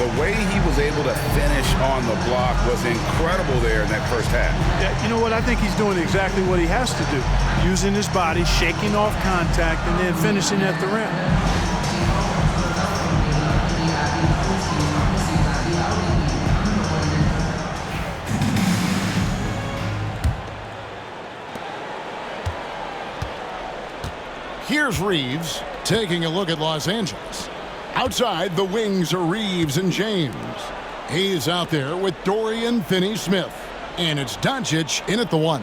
The way he was able to finish on the block was incredible there in that first half. Yeah, you know what? I think he's doing exactly what he has to do. Using his body, shaking off contact, and then finishing at the rim. Here's Reeves taking a look at Los Angeles. Outside, the wings are Reeves and James. He's out there with Dorian Finney-Smith. And it's Doncic in at the one.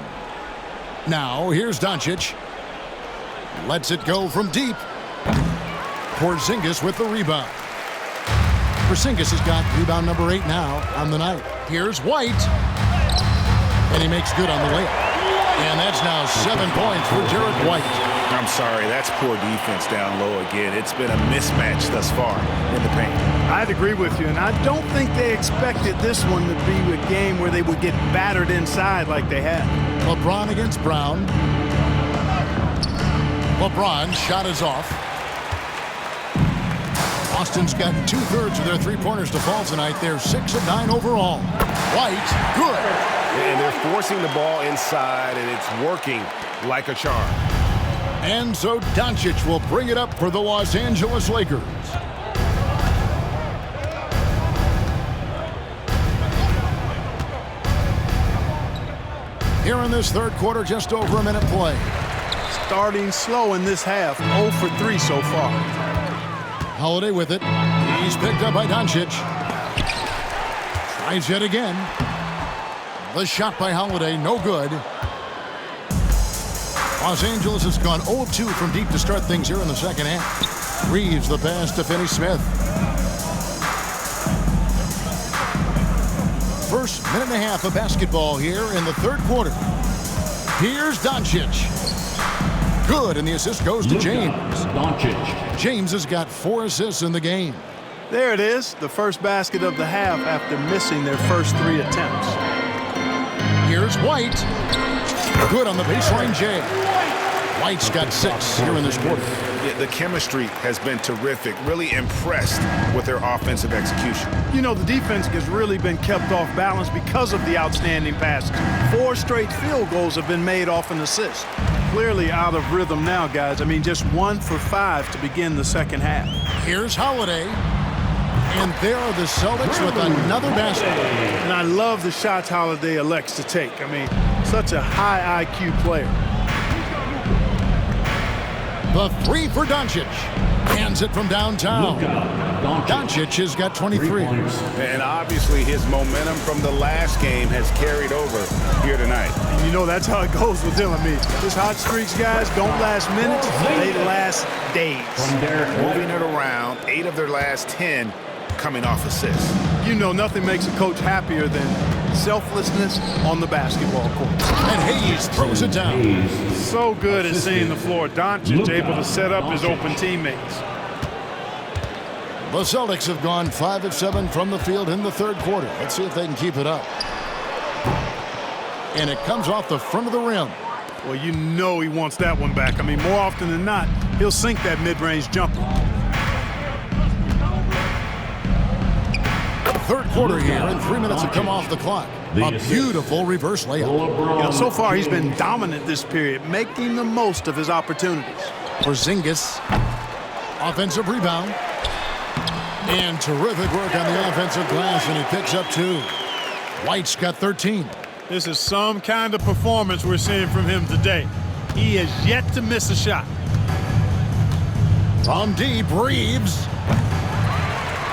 Now, here's Doncic. Lets it go from deep. Porzingis with the rebound. Porzingis has got rebound number 8 now on the night. Here's White. And he makes good on the layup. And that's now 7 points for Jarrett White. I'm sorry, that's poor defense down low again. It's been a mismatch thus far in the paint. I'd agree with you, and I don't think they expected this one to be a game where they would get battered inside like they had. LeBron against Brown. LeBron's shot is off. Boston's gotten 2/3 of their three-pointers to fall tonight. They're 6 of 9 overall. White, good. And they're forcing the ball inside, and it's working like a charm. And so Doncic will bring it up for the Los Angeles Lakers. Here in this third quarter, just over a minute play. Starting slow in this half, 0 for 3 so far. Holiday with it. He's picked up by Doncic. Tries yet again. The shot by Holiday, no good. Los Angeles has gone 0 of 2 from deep to start things here in the second half. Reeves the pass to Finney-Smith. First minute and a half of basketball here in the third quarter. Here's Doncic. Good, and the assist goes to James. Doncic. James has got 4 assists in the game. There it is, the first basket of the half after missing their first 3 attempts. Here's White. Good on the baseline, Jay. White's got 6 here in this quarter. Yeah, the chemistry has been terrific. Really impressed with their offensive execution. You know, the defense has really been kept off balance because of the outstanding passes. 4 straight field goals have been made off an assist. Clearly out of rhythm now, guys. I mean, just 1 for 5 to begin the second half. Here's Holiday. And there are the Celtics with another basket. And I love the shots Holiday elects to take. I mean, such a high IQ player. The 3 for Doncic. Hands it from downtown. Doncic has got 23. And obviously his momentum from the last game has carried over here tonight. And you know that's how it goes with him. I mean, his hot streaks, guys, don't last minutes. They last days. Moving it around, 8 of their last 10 coming off assists. You know nothing makes a coach happier than selflessness on the basketball court. And Hayes throws it down. So good at seeing the floor. Doncic able to set up his open teammates. The Celtics have gone 5 of 7 from the field in the third quarter. Let's see if they can keep it up. And it comes off the front of the rim. Well, you know he wants that one back. I mean, more often than not, he'll sink that mid-range jumper. Third quarter here, and 3 minutes have come off the clock. A beautiful reverse layup. You know, so far he's been dominant this period, making the most of his opportunities. Porzingis, offensive rebound. And terrific work on the offensive glass, and he picks up 2. White's got 13. This is some kind of performance we're seeing from him today. He has yet to miss a shot. From deep, Reeves.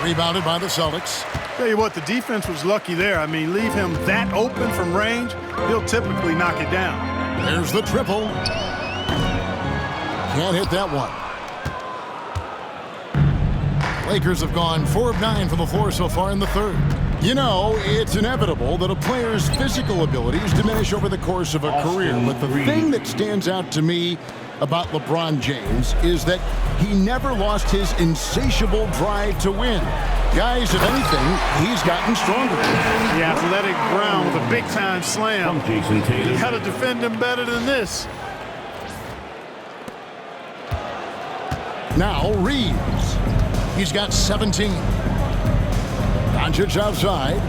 Rebounded by the Celtics. Tell you what, the defense was lucky there. I mean, leave him that open from range, he'll typically knock it down. There's the triple. Can't hit that one. Lakers have gone 4 of 9 from the floor so far in the third. You know, it's inevitable that a player's physical abilities diminish over the course of a career. But the thing that stands out to me about LeBron James is that he never lost his insatiable drive to win. Guys, if anything, he's gotten stronger. The athletic Brown with a big-time slam. Jayson Tatum. You got to defend him better than this. Now Reeves. He's got 17. Doncic outside.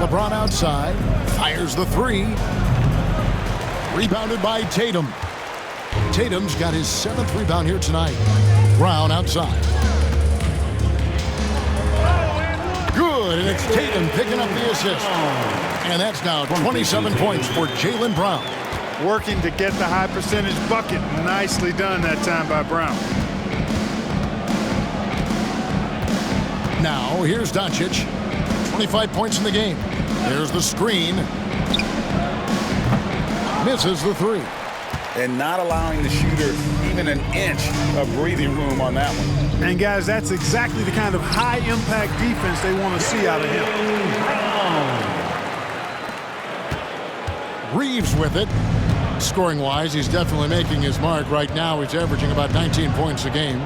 LeBron outside. Fires the three. Rebounded by Tatum. Tatum's got his 7th rebound here tonight. Brown outside. Good, and it's Tatum picking up the assist. And that's now 27 points for Jaylen Brown. Working to get the high percentage bucket. Nicely done that time by Brown. Now, here's Doncic. 25 points in the game. There's the screen. Misses the three. And not allowing the shooter even an inch of breathing room on that one. And guys, that's exactly the kind of high-impact defense they want to see out of him. Reeves with it. Scoring-wise, he's definitely making his mark. Right now, he's averaging about 19 points a game.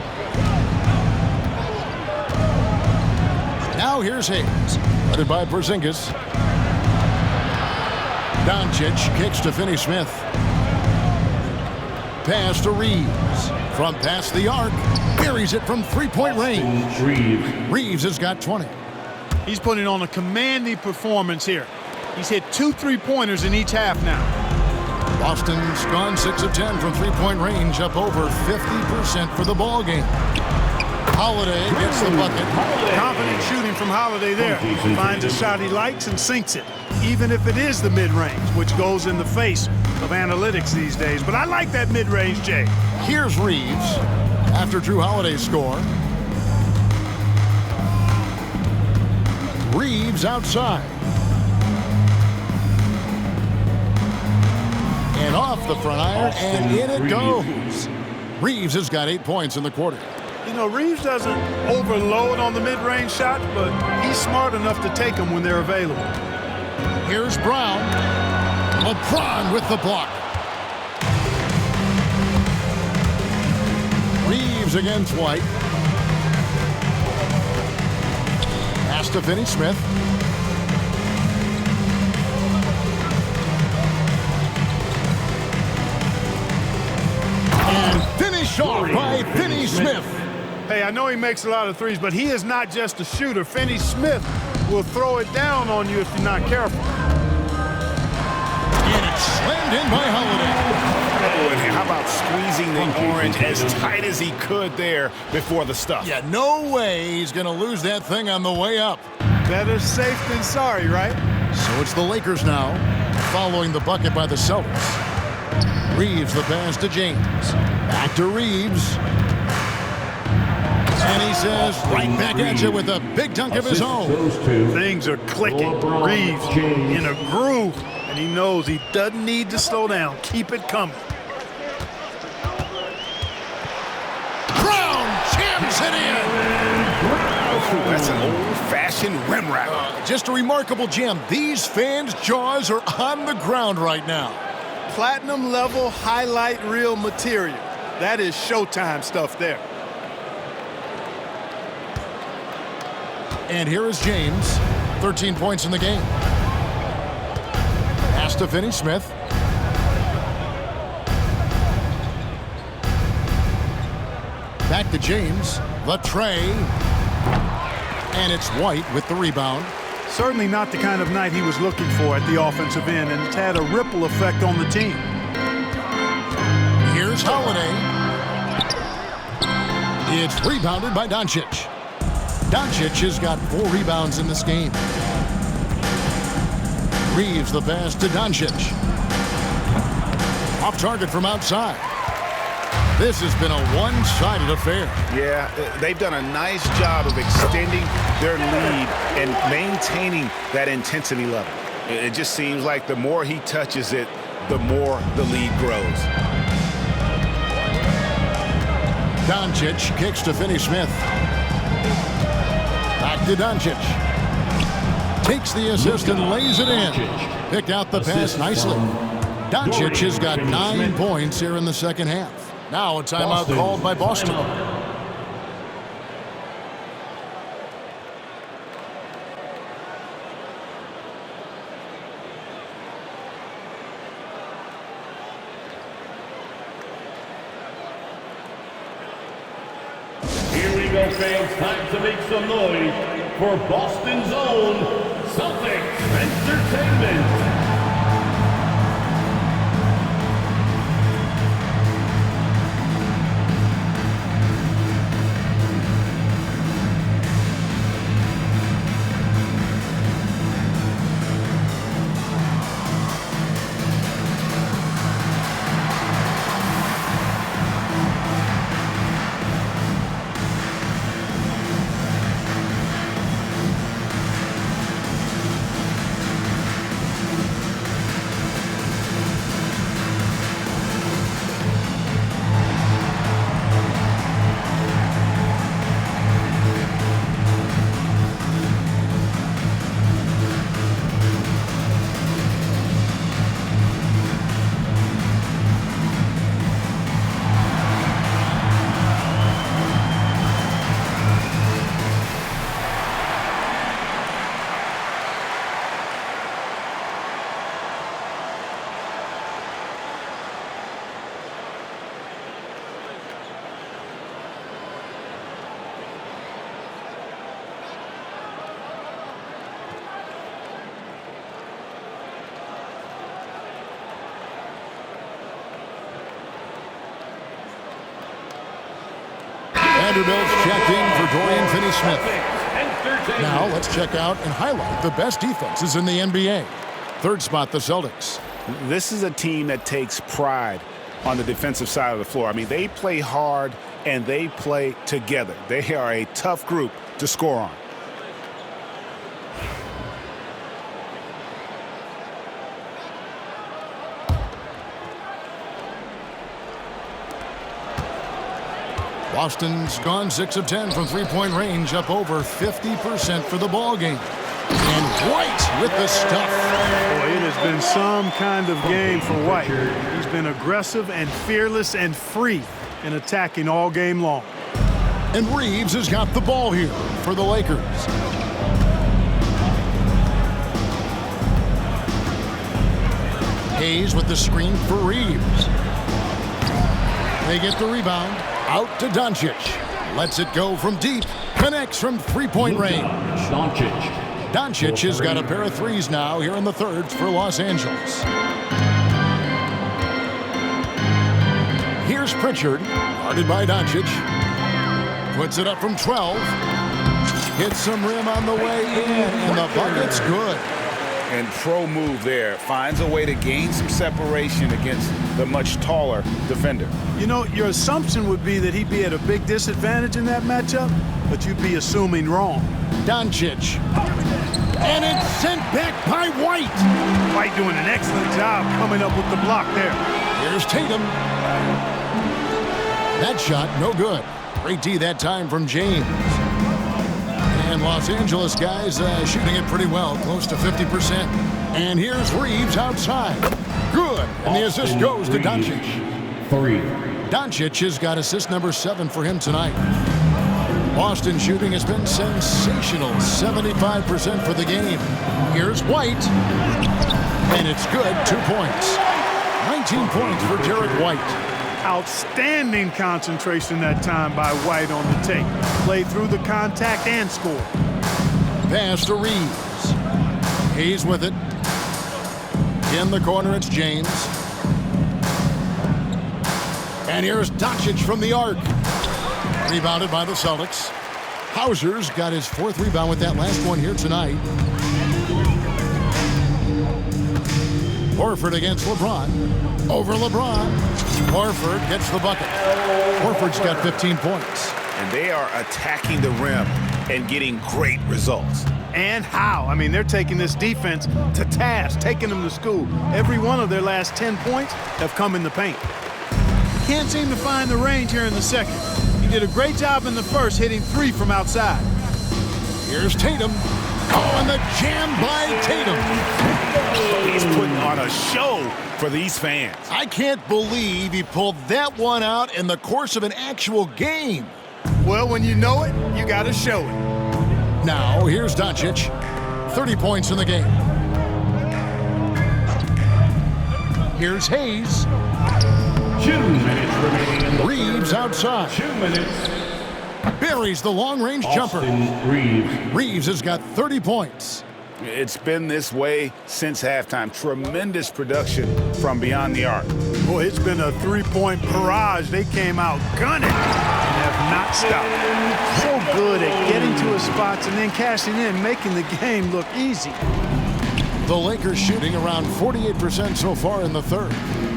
Now here's Hayes. Headed by Porzingis. Doncic kicks to Finney-Smith. Pass to Reeves. From past the arc. Buries it from three-point range. Reeves has got 20. He's putting on a commanding performance here. He's hit 2 3-pointers in each half now. Boston's gone 6 of 10 from three-point range, up over 50% for the ball game. Holiday gets the bucket. Confident shooting from Holiday there. Finds a shot he likes and sinks it, even if it is the mid-range, which goes in the face of analytics these days. But I like that mid-range, Jay. Here's Reeves after Drew Holiday's score. Reeves outside. And off the front iron, and in it goes. Reeves has got 8 points in the quarter. You know, Reeves doesn't overload on the mid-range shots, but he's smart enough to take them when they're available. Here's Brown. LeBron with the block. Reeves against White. Pass to Finney-Smith. And finish off by Finney-Smith. Hey, I know he makes a lot of threes, but he is not just a shooter. Finney-Smith will throw it down on you if you're not careful. And it's slammed in by Holiday. How about squeezing the orange as tight as he could there before the stuff? Yeah, no way he's going to lose that thing on the way up. Better safe than sorry, right? So it's the Lakers now, following the bucket by the Celtics. Reeves the pass to James. Back to Reeves. And he says, right back at you with a big dunk of his own. Things are clicking. Reeves in a groove, and he knows he doesn't need to slow down. Keep it coming. Brown jams it in. That's an old-fashioned rim wrap. Just a remarkable jam. These fans' jaws are on the ground right now. Platinum level highlight reel material. That is Showtime stuff there. And here is James, 13 points in the game. Pass to Finney-Smith. Back to James, the tray. And it's White with the rebound. Certainly not the kind of night he was looking for at the offensive end, and it's had a ripple effect on the team. Here's Holiday. It's rebounded by Doncic. Doncic has got 4 rebounds in this game. Reeves the pass to Doncic. Off target from outside. This has been a one-sided affair. Yeah, they've done a nice job of extending their lead and maintaining that intensity level. It just seems like the more he touches it, the more the lead grows. Doncic kicks to Finney-Smith. Back to Doncic. Takes the assist and lays it in. Picked out the pass nicely. Doncic has got 9 points here in the second half. Now a timeout called by Boston. Here we go, fans. Time to make some noise for Boston's own Celtics Entertainment. Vanderbilt's checked in for Dorian Finney-Smith. Now let's check out and highlight the best defenses in the NBA. Third spot, the Celtics. This is a team that takes pride on the defensive side of the floor. I mean, they play hard and they play together. They are a tough group to score on. Boston's gone 6 of 10 from three-point range, up over 50% for the ball game. And White with the stuff. Boy, it has been some kind of game for White. He's been aggressive and fearless and free in attacking all game long. And Reeves has got the ball here for the Lakers. Hayes with the screen for Reeves. They get the rebound. Out to Doncic. Lets it go from deep. Connects from three-point range. Doncic has got a pair of threes now here in the thirds for Los Angeles. Here's Pritchard, guarded by Doncic. Puts it up from 12. Hits some rim on the way in, and the bucket's good. And pro move there. Finds a way to gain some separation against the much taller defender. You know, your assumption would be that he'd be at a big disadvantage in that matchup, but you'd be assuming wrong. Doncic. And it's sent back by White. White doing an excellent job coming up with the block there. Here's Tatum. That shot, no good. Great D that time from James. And Los Angeles guys shooting it pretty well, close to 50%. And here's Reeves outside. Good. And the assist goes to Doncic. 3. Doncic has got assist number 7 for him tonight. Boston shooting has been sensational, 75% for the game. Here's White. And it's good, 2 points. 19 points for Jared White. Outstanding concentration that time by White on the tape. Played through the contact and scored. Pass to Reeves. Hayes with it. In the corner, it's James. And here's Doncic from the arc. Rebounded by the Celtics. Hauser's got his 4th rebound with that last one here tonight. Horford against LeBron. Over LeBron. Horford gets the bucket. Horford's got 15 points. And they are attacking the rim and getting great results. And how? I mean, they're taking this defense to task, taking them to school. Every one of their last 10 points have come in the paint. Can't seem to find the range here in the second. did a great job in the first, hitting 3 from outside. Here's Tatum. Oh, and the jam by Tatum. He's putting on a show for these fans. I can't believe he pulled that one out in the course of an actual game. Well, when you know it, you got to show it. Now, here's Doncic. 30 points in the game. Here's Hayes. 2 minutes remaining. Reeves outside. 2 minutes. Buries the long-range jumper. Reeves has got 30 points. It's been this way since halftime. Tremendous production from beyond the arc. Boy, it's been a 3-point barrage. They came out gunning and have not stopped. So good at getting to his spots and then cashing in, making the game look easy. The Lakers shooting around 48% so far in the third.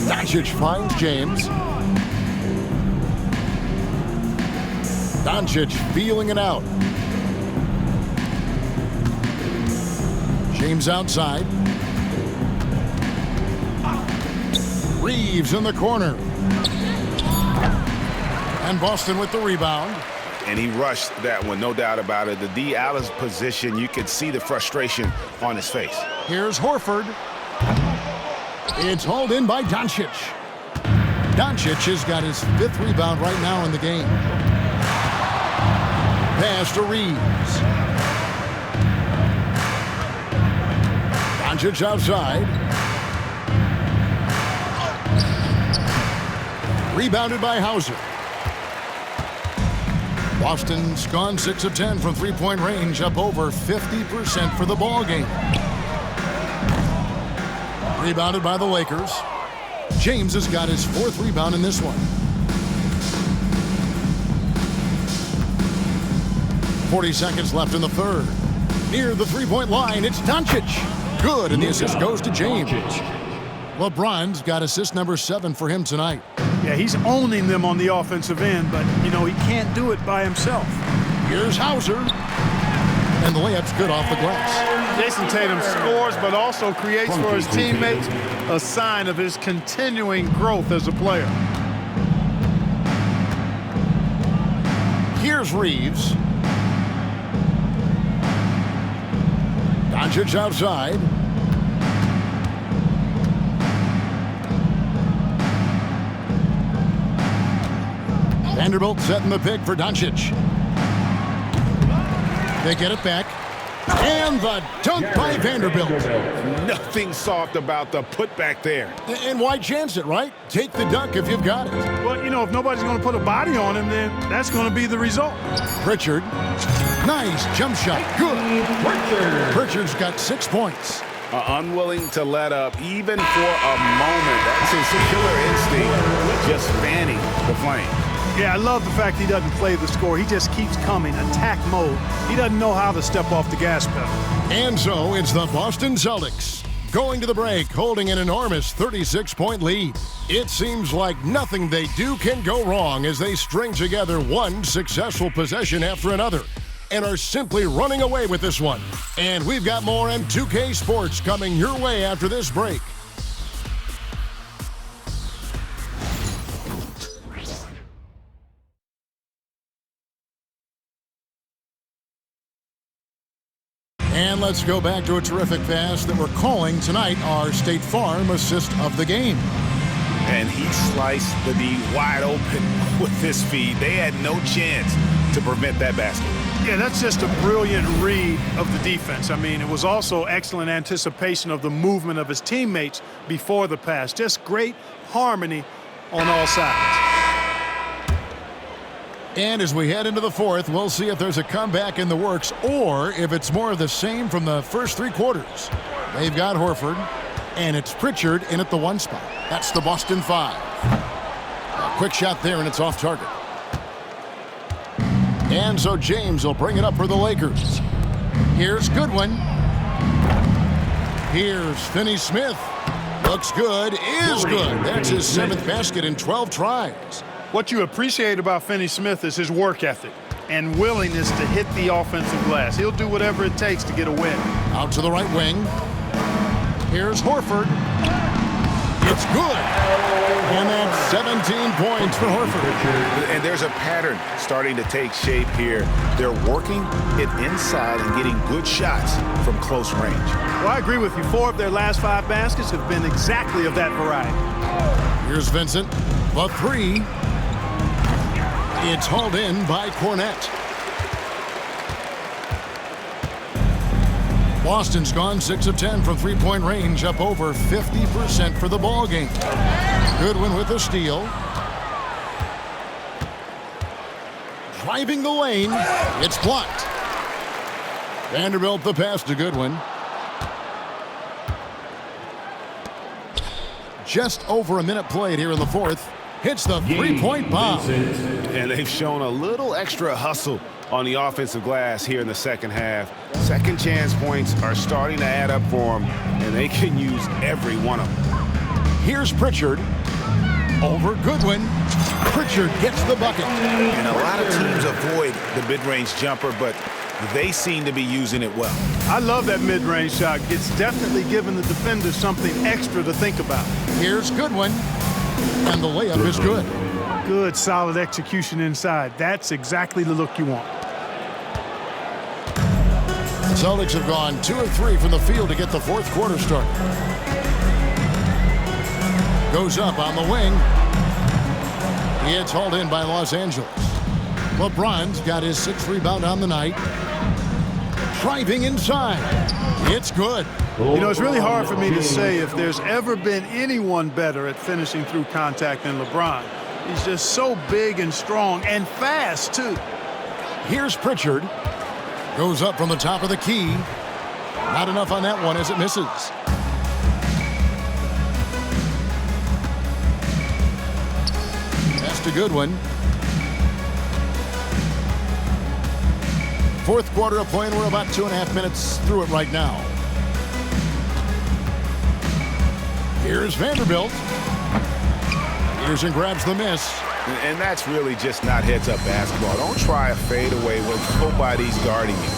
Doncic finds James. Doncic feeling it out. James outside. Reeves in the corner. And Boston with the rebound. And he rushed that one, no doubt about it. The D. Allen's position, you could see the frustration on his face. Here's Horford. It's hauled in by Doncic. Doncic has got his 5th rebound right now in the game. Pass to Reeves. Doncic outside. Rebounded by Hauser. Boston's gone 6 of 10 from 3-point range, up over 50% for the ball game. Rebounded by the Lakers. James has got his 4th rebound in this one. 40 seconds left in the third. Near the 3-point line, it's Doncic. Good, and the assist goes to James. LeBron's got assist number 7 for him tonight. Yeah, he's owning them on the offensive end, but, you know, he can't do it by himself. Here's Hauser. And the layup's good off the glass. Jayson Tatum scores, but also creates for his teammates, a sign of his continuing growth as a player. Here's Reeves. Doncic outside. Vanderbilt setting the pick for Doncic. They get it back. And the dunk by Vanderbilt. Nothing soft about the putback there. And why chance it, right? Take the dunk if you've got it. Well, you know, if nobody's going to put a body on him, then that's going to be the result. Pritchard. Nice jump shot. Good. Pritchard's got 6 points. Unwilling to let up even for a moment. That's his killer instinct, just fanning the flame. Yeah, I love the fact he doesn't play the score. He just keeps coming, attack mode. He doesn't know how to step off the gas pedal. And so it's the Boston Celtics going to the break, holding an enormous 36-point lead. It seems like nothing they do can go wrong as they string together one successful possession after another and are simply running away with this one. And we've got more M2K Sports coming your way after this break. And let's go back to a terrific pass that we're calling tonight our State Farm assist of the game. And he sliced the D wide open with his feed. They had no chance to prevent that basket. Yeah, that's just a brilliant read of the defense. I mean, it was also excellent anticipation of the movement of his teammates before the pass. Just great harmony on all sides. And as we head into the fourth, we'll see if there's a comeback in the works or if it's more of the same from the first 3 quarters. They've got Horford, and it's Pritchard in at the 1 spot. That's the Boston 5. A quick shot there, and it's off target. And so James will bring it up for the Lakers. Here's Goodwin. Here's Finney-Smith. Looks good, is good. That's his 7th basket in 12 tries. What you appreciate about Finney-Smith is his work ethic and willingness to hit the offensive glass. He'll do whatever it takes to get a win. Out to the right wing. Here's Horford. It's good. And that's 17 points for Horford. And there's a pattern starting to take shape here. They're working it inside and getting good shots from close range. Well, I agree with you. 4 of their last 5 baskets have been exactly of that variety. Here's Vincent. The 3. It's hauled in by Cornette. Boston's gone 6 of 10 from three-point range, up over 50% for the ball game. Goodwin with the steal. Driving the lane. It's blocked. Vanderbilt the pass to Goodwin. Just over a minute played here in the fourth. Hits the three-point bomb. And they've shown a little extra hustle on the offensive glass here in the second half. Second chance points are starting to add up for them, and they can use every one of them. Here's Pritchard. Over Goodwin. Pritchard gets the bucket. And a lot of teams avoid the mid-range jumper, but they seem to be using it well. I love that mid-range shot. It's definitely given the defender something extra to think about. Here's Goodwin. And the layup is good. Good, solid execution inside. That's exactly the look you want. The Celtics have gone 2 of 3 from the field to get the fourth quarter started. Goes up on the wing. It's hauled in by Los Angeles. LeBron's got his 6th rebound on the night. Driving inside. It's good. You know, it's really hard for me to say if there's ever been anyone better at finishing through contact than LeBron. He's just so big and strong and fast, too. Here's Pritchard. Goes up from the top of the key. Not enough on that one as it misses. That's a good one. Fourth quarter of play, and we're about 2.5 minutes through it right now. Here's Vanderbilt. Here's and grabs the miss. And that's really just not heads-up basketball. Don't try a fadeaway when nobody's guarding you.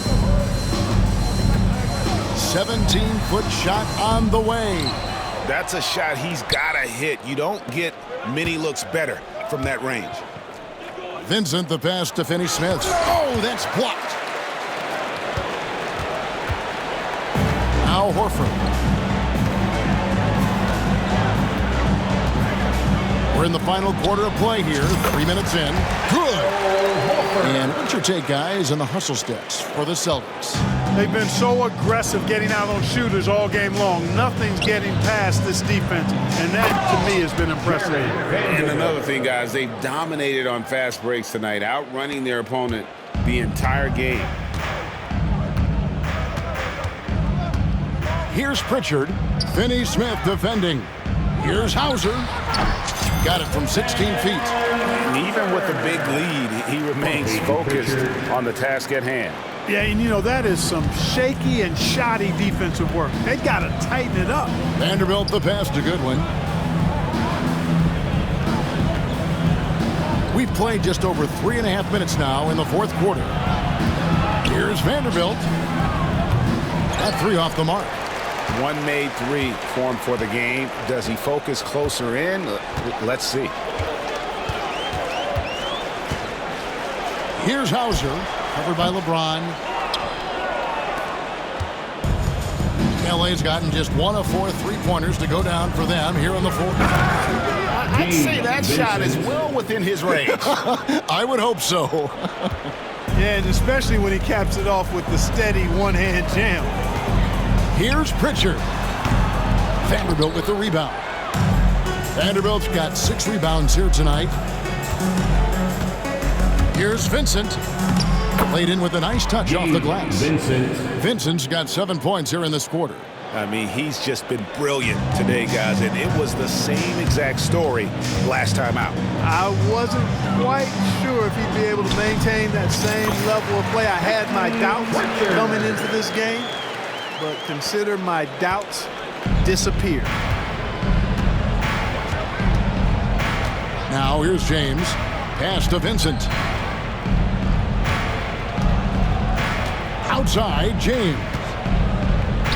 17-foot shot on the way. That's a shot he's got to hit. You don't get many looks better from that range. Vincent the pass to Finney-Smith. Oh, that's blocked. Now Horford. We're in the final quarter of play here. 3 minutes in. Good. And what's your take, guys, on the hustle steps for the Celtics? They've been so aggressive getting out on shooters all game long. Nothing's getting past this defense, and that, to me, has been impressive. And another thing, guys, they've dominated on fast breaks tonight, outrunning their opponent the entire game. Here's Pritchard. Finney-Smith defending. Here's Hauser. Got it from 16 feet. And even with the big lead, he remains focused on the task at hand. Yeah, and you know, that is some shaky and shoddy defensive work. They got to tighten it up. Vanderbilt the pass to Goodwin. We've played just over 3.5 minutes now in the fourth quarter. Here's Vanderbilt. That 3 off the mark. One made 3 for him for the game. Does he focus closer in? Let's see. Here's Hauser, covered by LeBron. LA's gotten just 1 of 4 3-pointers to go down for them here in the fourth. I'd say that shot is well within his range. I would hope so. Yeah, and especially when he caps it off with the steady one-hand jam. Here's Pritchard. Vanderbilt with the rebound. Vanderbilt's got 6 rebounds here tonight. Here's Vincent. Played in with a nice touch off the glass. Vincent's got 7 points here in this quarter. I mean, he's just been brilliant today, guys, and it was the same exact story last time out. I wasn't quite sure if he'd be able to maintain that same level of play. I had my doubts coming into this game, but consider my doubts disappear. Now here's James. Pass to Vincent. Outside, James.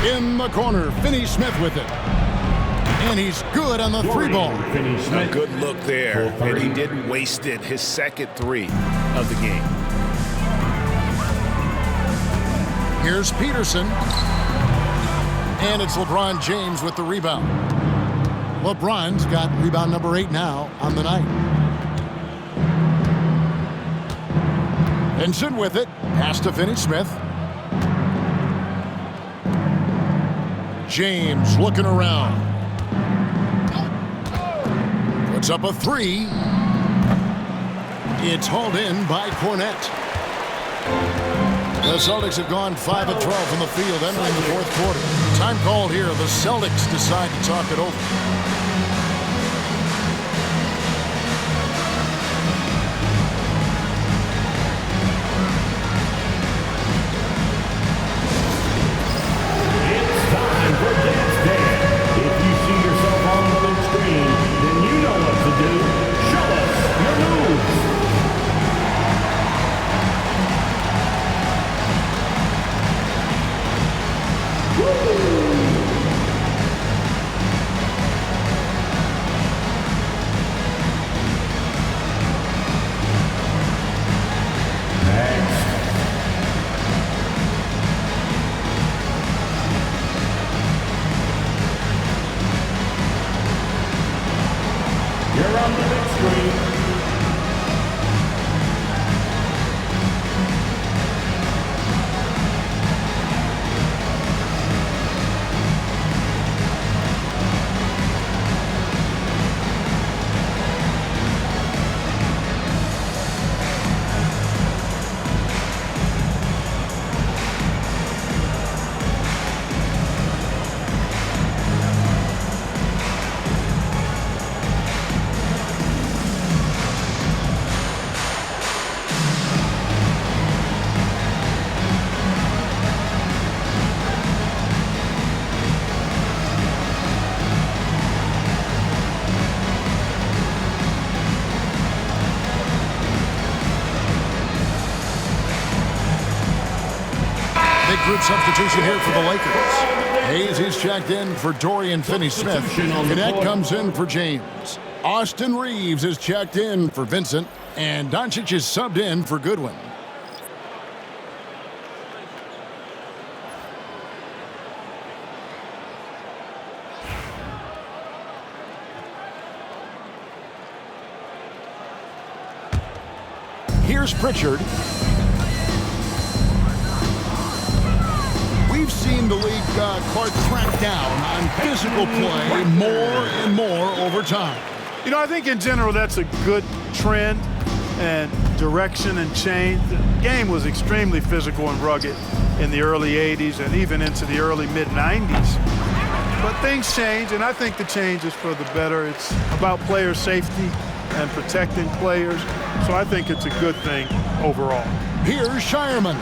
In the corner, Finney-Smith with it. And he's good on the three ball. A good look there, and he didn't waste it. His second three of the game. Here's Peterson. And it's LeBron James with the rebound. LeBron's got rebound number 8 now on the night. Vincent with it. Pass to Finney-Smith. James looking around. Puts up a 3. It's hauled in by Cornette. The Celtics have gone 5 of 12 from the field entering the fourth quarter. Time called here. The Celtics decide to talk it over. It's time for Dance Dance. If you see yourself on the big screen, then you know what to do. Show us your moves. You're on the big screen. Group substitution here for the Lakers. Hayes is checked in for Dorian Finney-Smith. Cadet comes in for James. Austin Reeves is checked in for Vincent. And Doncic is subbed in for Goodwin. Here's Pritchard. We've seen the league crack down on physical play more and more over time. You know, I think in general that's a good trend and direction and change. The game was extremely physical and rugged in the early 80s and even into the early mid-90s. But things change, and I think the change is for the better. It's about player safety and protecting players, so I think it's a good thing overall. Here's Shireman.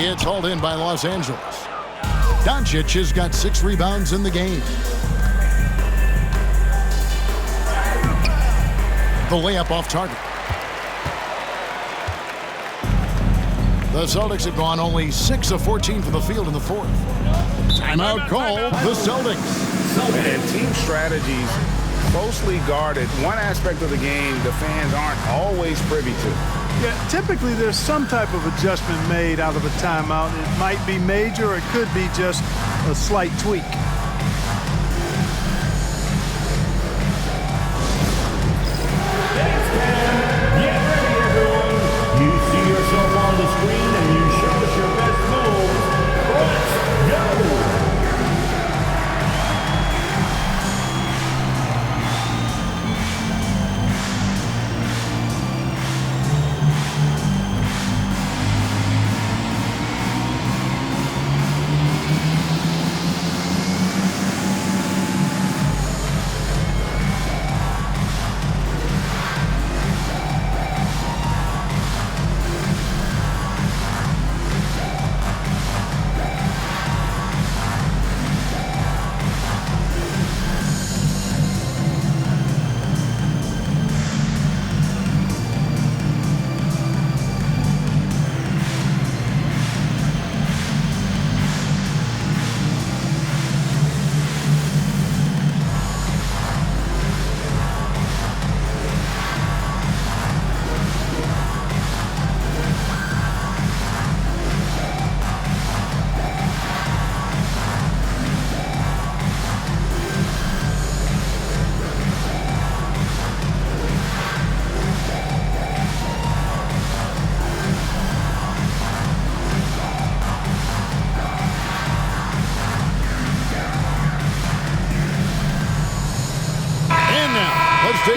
It's hauled in by Los Angeles. Doncic has got 6 rebounds in the game. The layup off target. The Celtics have gone only 6 of 14 from the field in the fourth. Timeout call, the Celtics. And team strategies closely guarded. One aspect of the game the fans aren't always privy to. Yeah, typically there's some type of adjustment made out of a timeout. It might be major, or it could be just a slight tweak. Get ready, everyone. You see yourself on the screen and you show us your best moves. Let's go.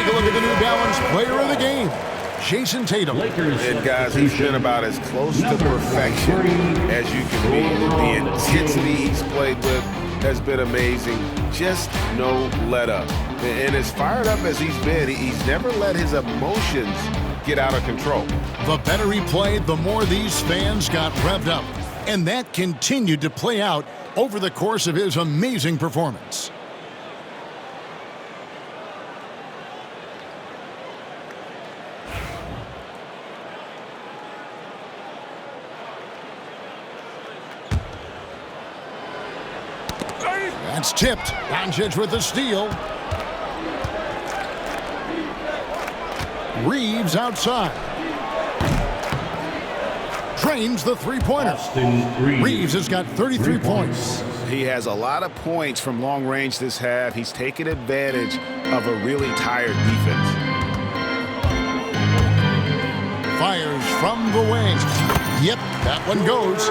take a look at the New Balance player of the game, Jayson Tatum. And guys, he's been about as close to perfection as you can be. The intensity he's played with has been amazing. Just no let up. And as fired up as he's been, he's never let his emotions get out of control. The better he played, the more these fans got revved up. And that continued to play out over the course of his amazing performance. That's tipped. Doncic with the steal. Reeves outside. Drains the three-pointer. Reeves has got 33 points. He has a lot of points from long range this half. He's taken advantage of a really tired defense. Fires from the wing. Yep, that one goes.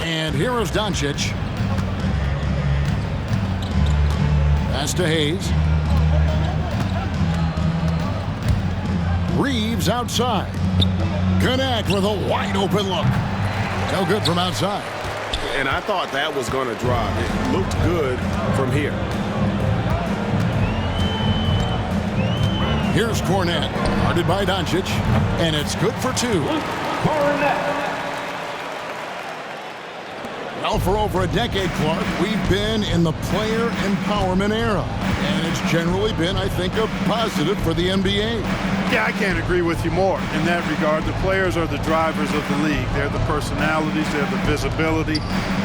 And here is Doncic. Pass to Hayes. Reeves outside. Connect with a wide open look. No good from outside. And I thought that was going to drop. It looked good from here. Here's Cornette. Guarded by Doncic. And it's good for two. Well, for over a decade, Clark, we've been in the player empowerment era. And it's generally been, I think, a positive for the NBA. Yeah, I can't agree with you more in that regard. The players are the drivers of the league. They're the personalities. They're the visibility.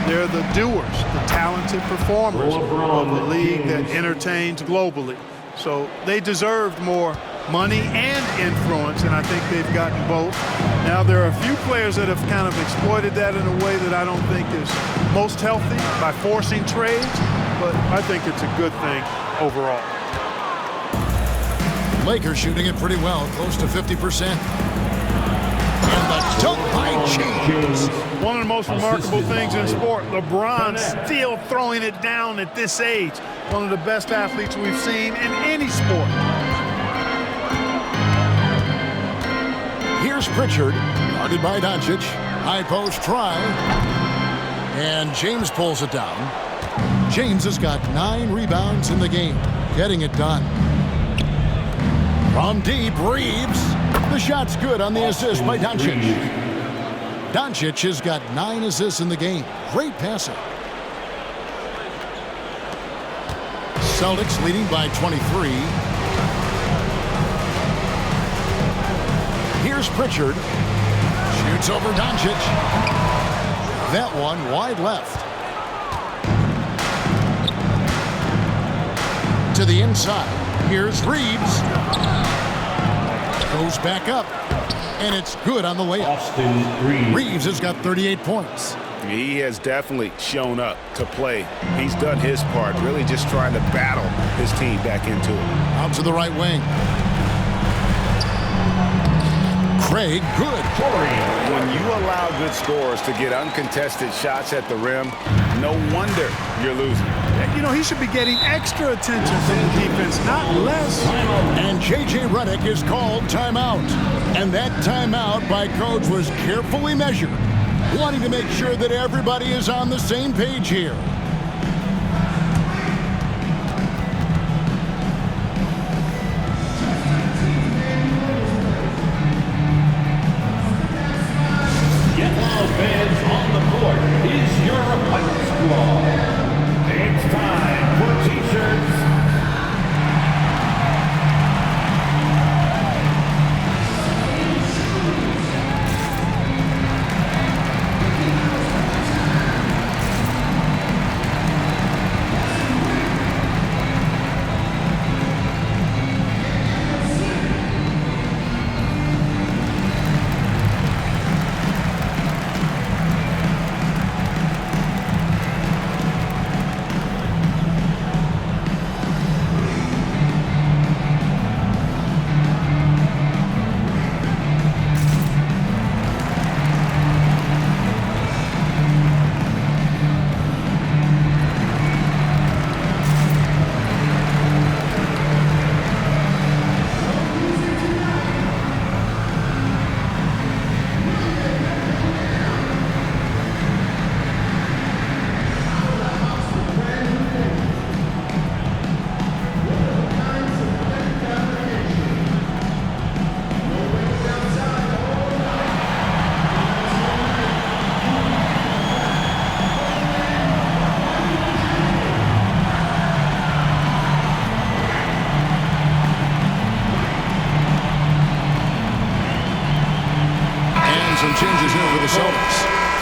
They're the doers, the talented performers of the league that entertains globally. So they deserved more money and influence, and I think they've gotten both. Now, there are a few players that have kind of exploited that in a way that I don't think is most healthy by forcing trades, but I think it's a good thing overall. Lakers shooting it pretty well, close to 50%. And the dunk by James. One of the most remarkable things in sport, LeBron still throwing it down at this age. One of the best athletes we've seen in any sport. Here's Pritchard, guarded by Doncic. High post try. And James pulls it down. James has got 9 rebounds in the game, getting it done. From deep, Reeves. The shot's good on the assist by Doncic. Doncic has got 9 assists in the game. Great passing. Celtics leading by 23. Here's Pritchard. Shoots over Doncic. That one wide left. To the inside. Here's Reeves. Goes back up. And it's good on the layup. Reeves has got 38 points. He has definitely shown up to play. He's done his part, really just trying to battle his team back into it. Out to the right wing. Craig, good. When you allow good scorers to get uncontested shots at the rim, no wonder you're losing. You know, he should be getting extra attention from the defense, not less. And J.J. Redick is called timeout. And that timeout by coach was carefully measured, wanting to make sure that everybody is on the same page here. Fans on the court is your Fight Squad. It's time for T-shirts.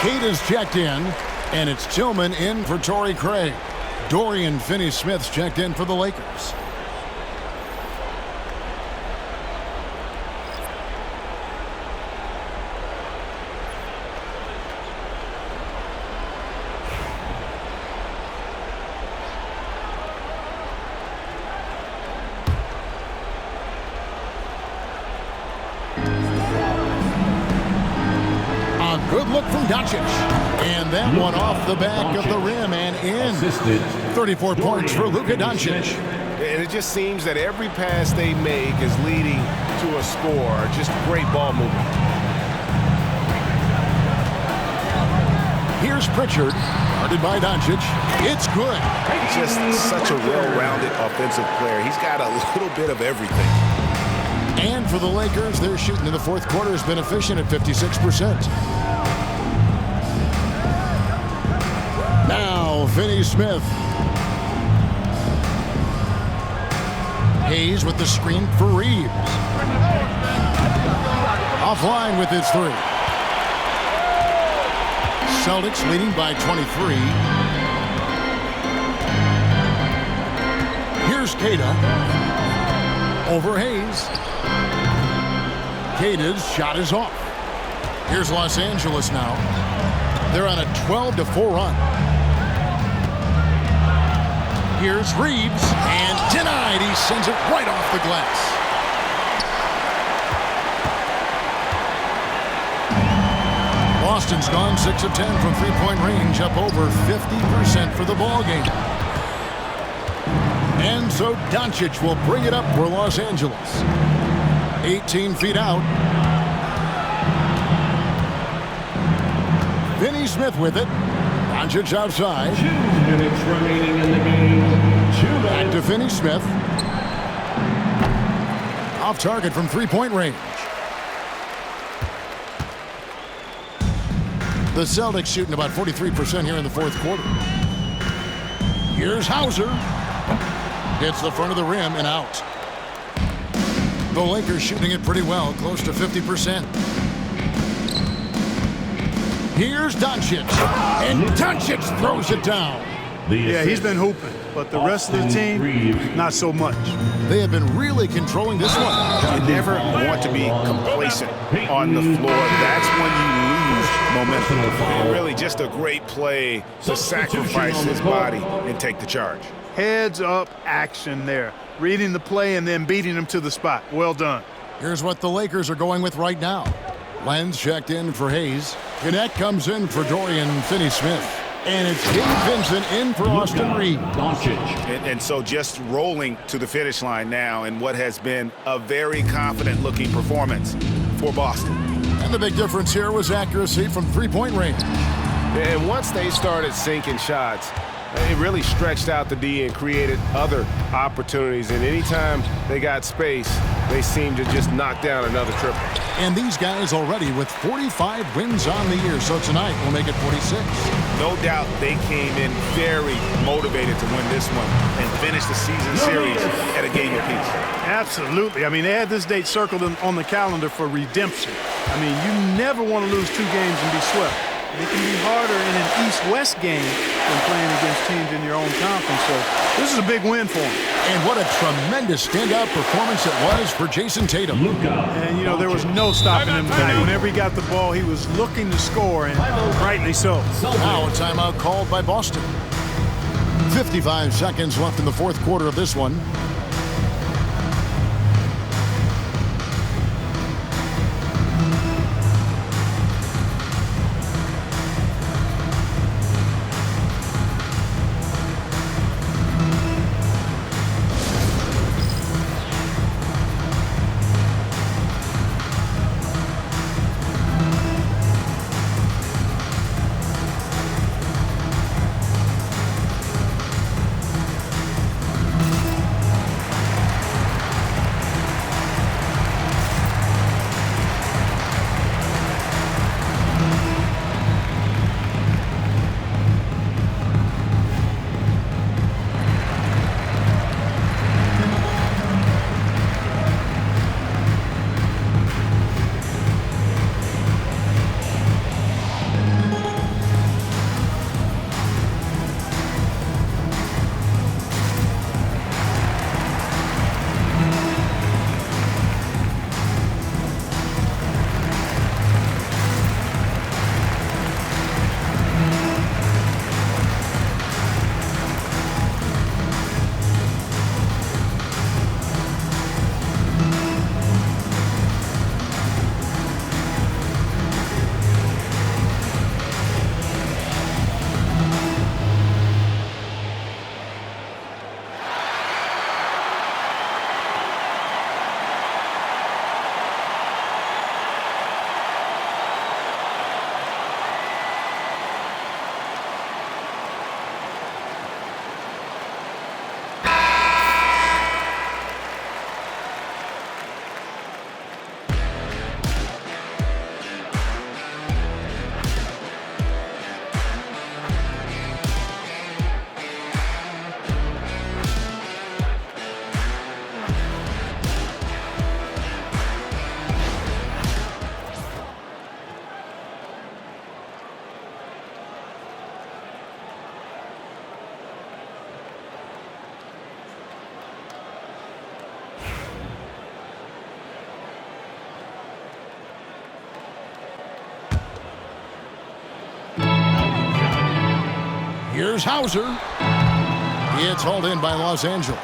Kate is checked in, and it's Tillman in for Torrey Craig. Dorian Finney-Smith's checked in for the Lakers. Good look from Doncic. And that one off the back of the rim and in. 34 points for Luka Doncic. And it just seems that every pass they make is leading to a score. Just great ball movement. Here's Pritchard, guarded by Doncic. It's good. He's just such a well-rounded offensive player. He's got a little bit of everything. And for the Lakers, their shooting in the fourth quarter has been efficient at 56%. Now, Finney-Smith. Hayes with the screen for Reeves. Offline with his three. Celtics leading by 23. Here's Queta. Over Hayes. Queta's shot is off. Here's Los Angeles now. They're on a 12-4 run. Here's Reeves, and denied. He sends it right off the glass. Boston's gone 6 of 10 from three-point range, up over 50% for the ball game. And so Doncic will bring it up for Los Angeles. 18 feet out. Finney-Smith with it. Doncic outside. 2 minutes remaining in the game. Back to Finney-Smith. Off target from three-point range. The Celtics shooting about 43% here in the fourth quarter. Here's Hauser. Hits the front of the rim and out. The Lakers shooting it pretty well, close to 50%. Here's Doncic. And Doncic throws it down. Yeah, he's been hooping, but the rest of the team, not so much. They have been really controlling this one. You never want to be complacent on the floor. That's when you lose momentum. And really just a great play to sacrifice his body and take the charge. Heads up action there. Reading the play and then beating him to the spot. Well done. Here's what the Lakers are going with right now. Lenz checked in for Hayes. Gannett comes in for Dorian Finney-Smith. And it's Gabe Vincent in for Austin Reeves. And so just rolling to the finish line now in what has been a very confident-looking performance for Boston. And the big difference here was accuracy from three-point range. And once they started sinking shots, it really stretched out the D and created other opportunities. And anytime they got space, they seemed to just knock down another triple. And these guys already with 45 wins on the year, so tonight will make it 46. No doubt they came in very motivated to win this one and finish the season series at a game apiece. Absolutely. I mean, they had this date circled on the calendar for redemption. I mean, you never want to lose 2 games and be swept. It can be harder in an East-West game than playing against teams in your own conference. So this is a big win for them. And what a tremendous standout performance it was for Jayson Tatum. And, you know, there was no stopping him tonight. Whenever he got the ball, he was looking to score, and rightly so. Now a timeout called by Boston. 55 seconds left in the fourth quarter of this one. Here's Hauser. It's hauled in by Los Angeles.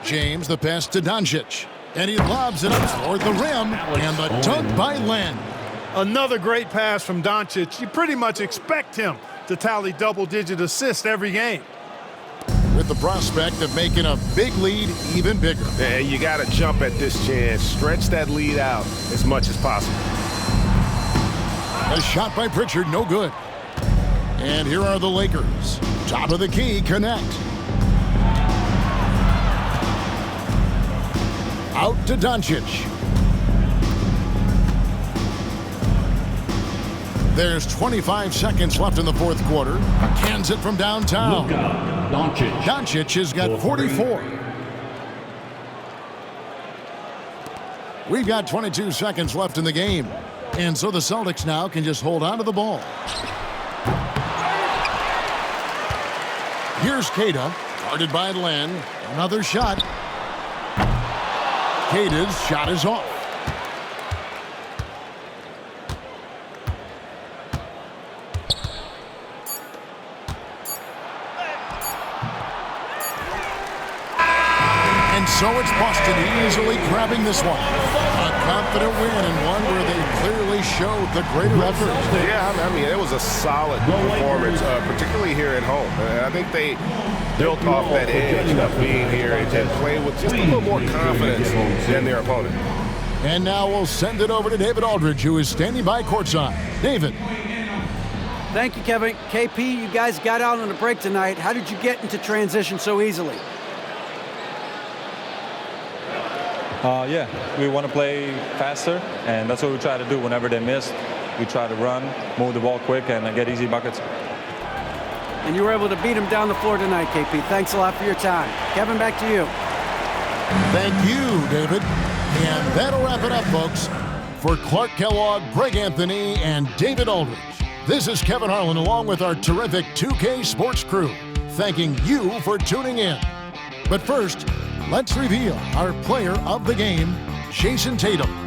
James, the pass to Doncic. And he lobs it up toward the rim. And the dunk by Len. Another great pass from Doncic. You pretty much expect him to tally double-digit assists every game. With the prospect of making a big lead even bigger. Yeah, you got to jump at this chance. Stretch that lead out as much as possible. A shot by Pritchard, no good. And here are the Lakers. Top of the key, connect. Out to Doncic. There's 25 seconds left in the fourth quarter. Cans it from downtown. Look out, Doncic. Doncic has got 44. We've got 22 seconds left in the game. And so the Celtics now can just hold on to the ball. Here's Tatum, guarded by Len. Another shot. Tatum's shot is off. And so it's Boston easily grabbing this one. A confident win and one where they clearly showed the greater effort. Yeah, I mean, it was a solid performance, particularly here at home. I think they built off that edge of being here and played with just a little more confidence than their opponent. And now we'll send it over to David Aldridge, who is standing by courtside. David. Thank you, Kevin. KP, you guys got out on a break tonight. How did you get into transition so easily? Yeah, we want to play faster, and that's what we try to do whenever they miss. We try to run, move the ball quick, and get easy buckets. And you were able to beat them down the floor tonight, KP. Thanks a lot for your time. Kevin, back to you. Thank you, David. And that'll wrap it up, folks. For Clark Kellogg, Greg Anthony, and David Aldridge, this is Kevin Harlan along with our terrific 2K Sports crew, thanking you for tuning in. But first, let's reveal our player of the game, Jayson Tatum.